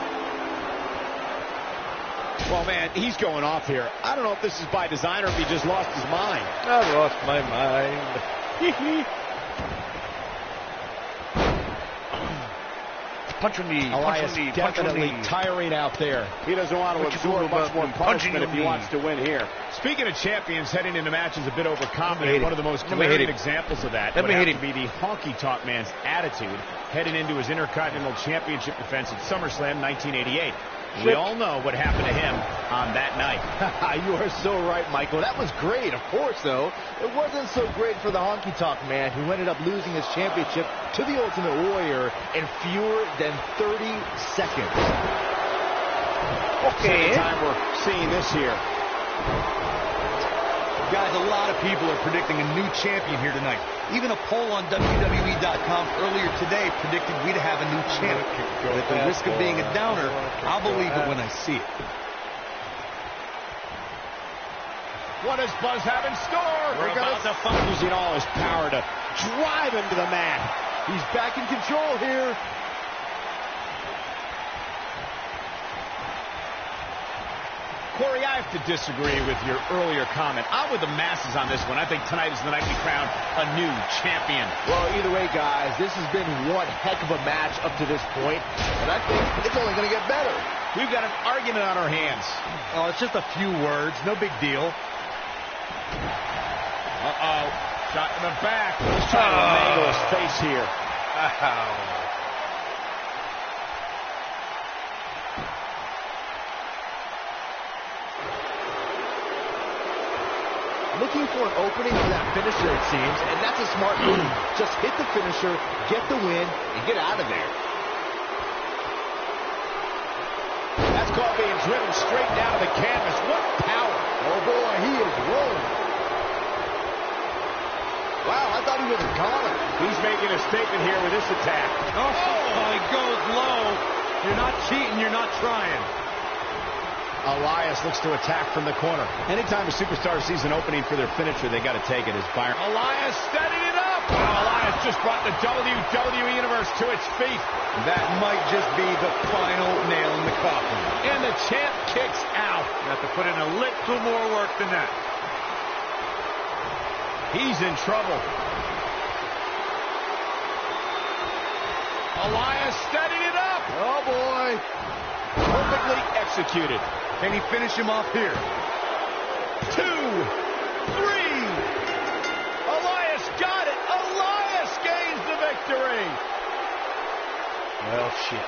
Well, man, he's going off here. I don't know if this is by design or if he just lost his mind. I lost my mind. Punch on knee. Elias definitely tiring out there. He doesn't want to absorb much more punishment if he wants to win here. Speaking of champions heading into matches a bit overconfident, one of the most glaring examples of that would have to be the Honky Tonk Man's attitude heading into his Intercontinental Championship defense at SummerSlam 1988. We all know what happened to him on that night. You are so right, Michael. That was great. Of course, though, it wasn't so great for the Honky Tonk Man, who ended up losing his championship to the Ultimate Warrior in fewer than 30 seconds. Okay. Second time we're seeing this here. Guys, a lot of people are predicting a new champion here tonight. Even a poll on WWE.com earlier today predicted we'd have a new champ. But at the risk of being a downer, I'll believe it when I see it. What does Buzz have in store? We're about to find using all his power to drive him to the mat. He's back in control here. Corey, I have to disagree with your earlier comment. I'm with the masses on this one. I think tonight is the night we crown a new champion. Well, either way, guys, this has been one heck of a match up to this point, and I think it's only going to get better. We've got an argument on our hands. Oh, it's just a few words. No big deal. Uh-oh. Shot in the back. He's trying to mangle his face here. Looking for an opening for that finisher, it seems, and that's a smart move. Just hit the finisher, get the win, and get out of there. That's called being driven straight down to the canvas. What power! Oh boy, he is rolling. Wow, I thought he was a goner. He's making a statement here with this attack. Oh, he goes low. You're not cheating, you're not trying. Elias looks to attack from the corner. Anytime a superstar sees an opening for their finisher, they got to take it as Byron. Elias steadied it up. Wow, Elias just brought the WWE Universe to its feet. That might just be the final nail in the coffin. And the champ kicks out. You have to put in a little more work than that. He's in trouble. Elias steadied it up. Oh, boy. Perfectly executed. Can he finish him off here? 2, 3. Elias got it. Elias gains the victory. Well, shit.